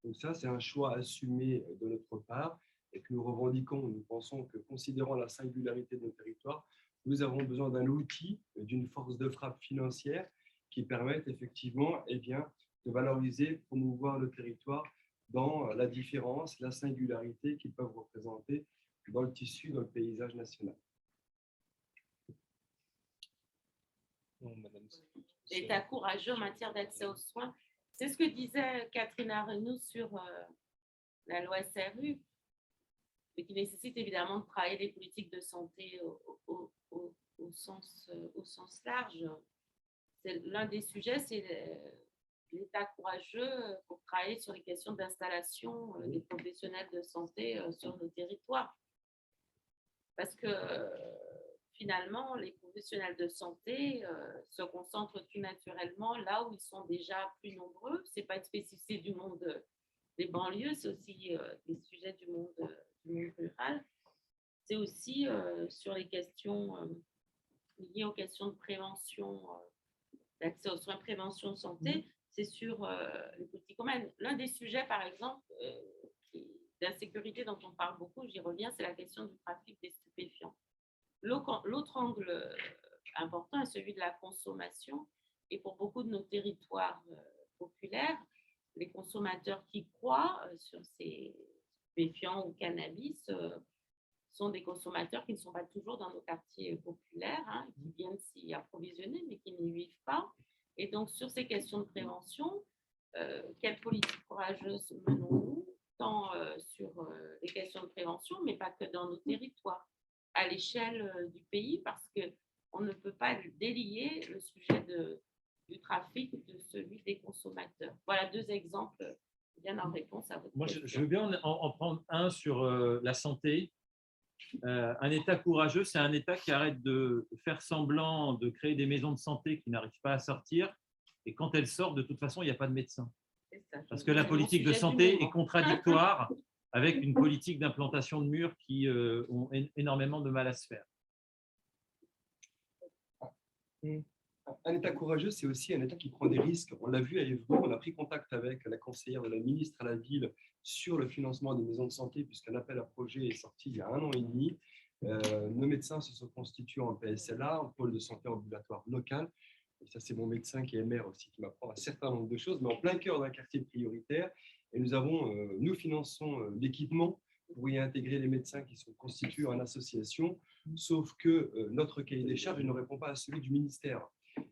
Donc ça, c'est un choix assumé de notre part et que nous revendiquons. Nous pensons que, considérant la singularité de nos territoires, nous avons besoin d'un outil, d'une force de frappe financière qui permette effectivement de valoriser, promouvoir le territoire dans la différence, la singularité qu'ils peuvent représenter dans le tissu, dans le paysage national. L'État courageux en matière d'accès aux soins. C'est ce que disait Catherine Arenoux sur la loi SRU, mais qui nécessite évidemment de travailler les politiques de santé au sens large. L'un des sujets, c'est l'État courageux pour travailler sur les questions d'installation des professionnels de santé sur nos territoires. Parce que finalement, les professionnels de santé se concentrent tout naturellement là où ils sont déjà plus nombreux. Ce n'est pas une spécificité du monde des banlieues, c'est aussi des sujets du monde rural. C'est aussi sur les questions liées aux questions de prévention, d'accès aux soins, prévention santé, c'est sur les politiques communes. L'un des sujets, par exemple, d'insécurité dont on parle beaucoup, j'y reviens, c'est la question du trafic des stupéfiants. L'autre angle important est celui de la consommation. Et pour beaucoup de nos territoires populaires, les consommateurs qui croient sur ces stupéfiants ou cannabis sont des consommateurs qui ne sont pas toujours dans nos quartiers populaires, qui viennent s'y approvisionner, mais qui n'y vivent pas. Et donc, sur ces questions de prévention, quelle politique courageuse menons-nous, tant sur les questions de prévention, mais pas que dans nos territoires, à l'échelle du pays, parce qu'on ne peut pas délier le sujet du trafic de celui des consommateurs. Voilà 2 exemples bien en réponse à votre Moi, question. je veux bien en prendre un sur la santé. Un État courageux, c'est un État qui arrête de faire semblant de créer des maisons de santé qui n'arrivent pas à sortir. Et quand elles sortent, de toute façon, il n'y a pas de médecin. Parce que la politique de santé est contradictoire avec une politique d'implantation de murs qui ont énormément de mal à se faire. Un État courageux, c'est aussi un État qui prend des risques. On l'a vu à Évreux, on a pris contact avec la conseillère de la ministre à la ville sur le financement des maisons de santé, puisqu'un appel à projet est sorti il y a 1 an et demi. Nos médecins se sont constitués en PSLA, en pôle de santé ambulatoire local. Et ça, c'est mon médecin qui est maire aussi, qui m'apprend un certain nombre de choses, mais en plein cœur d'un quartier prioritaire. Et nous finançons l'équipement pour y intégrer les médecins qui sont constitués en association, sauf que notre cahier des charges ne répond pas à celui du ministère.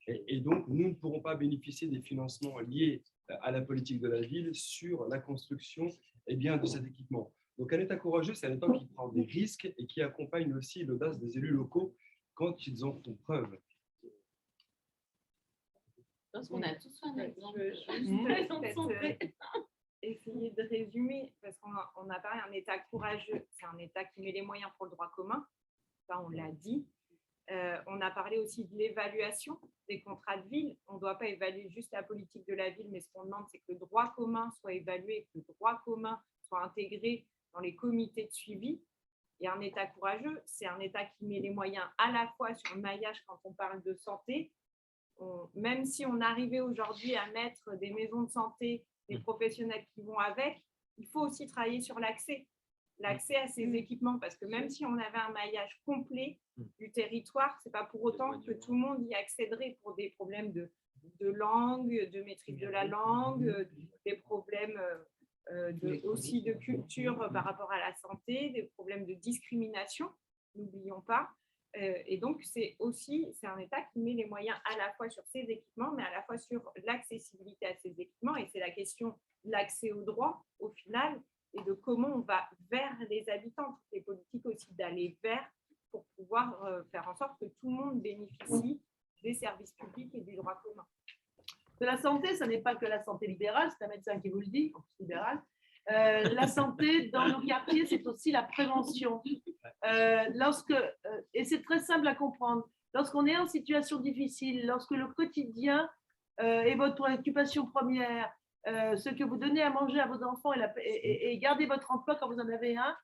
Et donc, nous ne pourrons pas bénéficier des financements liés à la politique de la ville sur la construction de cet équipement. Donc, un État courageux, c'est un État qui prend des risques et qui accompagne aussi l'audace des élus locaux quand ils en font preuve. Je pense qu'on a tous un exemple. Essayer de résumer, parce qu'on a parlé d'un État courageux, c'est un État qui met les moyens pour le droit commun, ça on l'a dit. On a parlé aussi de l'évaluation des contrats de ville. On ne doit pas évaluer juste la politique de la ville, mais ce qu'on demande, c'est que le droit commun soit évalué, que le droit commun soit intégré dans les comités de suivi. Et un État courageux, c'est un État qui met les moyens à la fois sur le maillage quand on parle de santé. Même si on arrivait aujourd'hui à mettre des maisons de santé, des professionnels qui vont avec, il faut aussi travailler sur l'accès à ces équipements, parce que même si on avait un maillage complet du territoire, ce n'est pas pour autant que tout le monde y accéderait pour des problèmes de langue, de maîtrise de la langue, des problèmes aussi de culture par rapport à la santé, des problèmes de discrimination, n'oublions pas. Et donc, c'est un État qui met les moyens à la fois sur ces équipements, mais à la fois sur l'accessibilité à ces équipements. Et c'est la question de l'accès au droit, au final, et de comment on va vers les habitants. Les politiques aussi d'aller vers pour pouvoir faire en sorte que tout le monde bénéficie des services publics et du droit commun. De la santé, ce n'est pas que la santé libérale, c'est un médecin qui vous le dit, libéral. La santé dans nos quartiers, c'est aussi la prévention. Et c'est très simple à comprendre. Lorsqu'on est en situation difficile, lorsque le quotidien est votre préoccupation première, ce que vous donnez à manger à vos enfants et gardez votre emploi quand vous en avez un,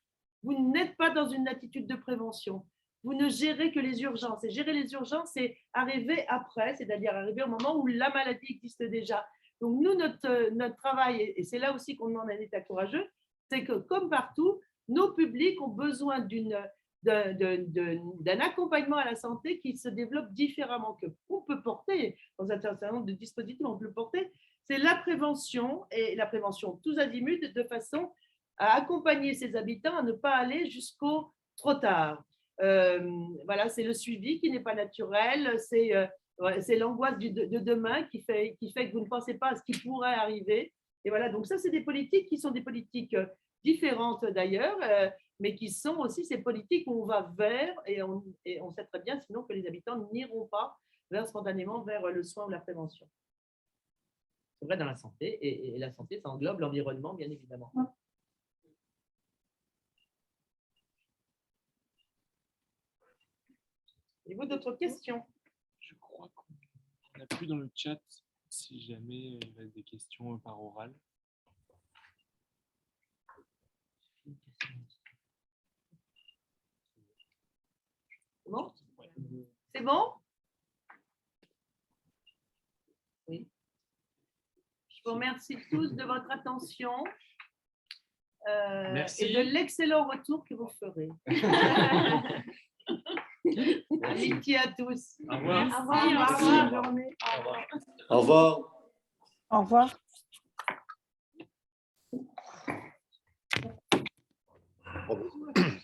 vous n'êtes pas dans une attitude de prévention. Vous ne gérez que les urgences. Et gérer les urgences, c'est arriver après, c'est-à-dire arriver au moment où la maladie existe déjà. Donc, nous, notre travail, et c'est là aussi qu'on demande un État courageux, c'est que, comme partout, nos publics ont besoin d'un accompagnement à la santé qui se développe différemment, qu'on peut porter dans un certain nombre de dispositifs, on peut le porter. C'est la prévention, et la prévention tous azimuts, de façon à accompagner ses habitants à ne pas aller jusqu'au trop tard. Voilà, c'est le suivi qui n'est pas naturel, c'est l'angoisse de demain qui fait que vous ne pensez pas à ce qui pourrait arriver. Et voilà, donc ça, c'est des politiques qui sont des politiques différentes d'ailleurs, mais qui sont aussi ces politiques où on va vers, et on sait très bien sinon que les habitants n'iront pas spontanément vers le soin ou la prévention. C'est vrai dans la santé, et la santé, ça englobe l'environnement, bien évidemment. Et vous, d'autres questions? Je crois qu'on n'a plus dans le chat si jamais il reste des questions par oral. Bon. C'est bon? Oui. Je vous remercie tous de votre attention Merci. et de l'excellent retour que vous ferez. Amitié à tous. Au revoir. Au revoir. Bonne journée. Au revoir. Au revoir. Au revoir.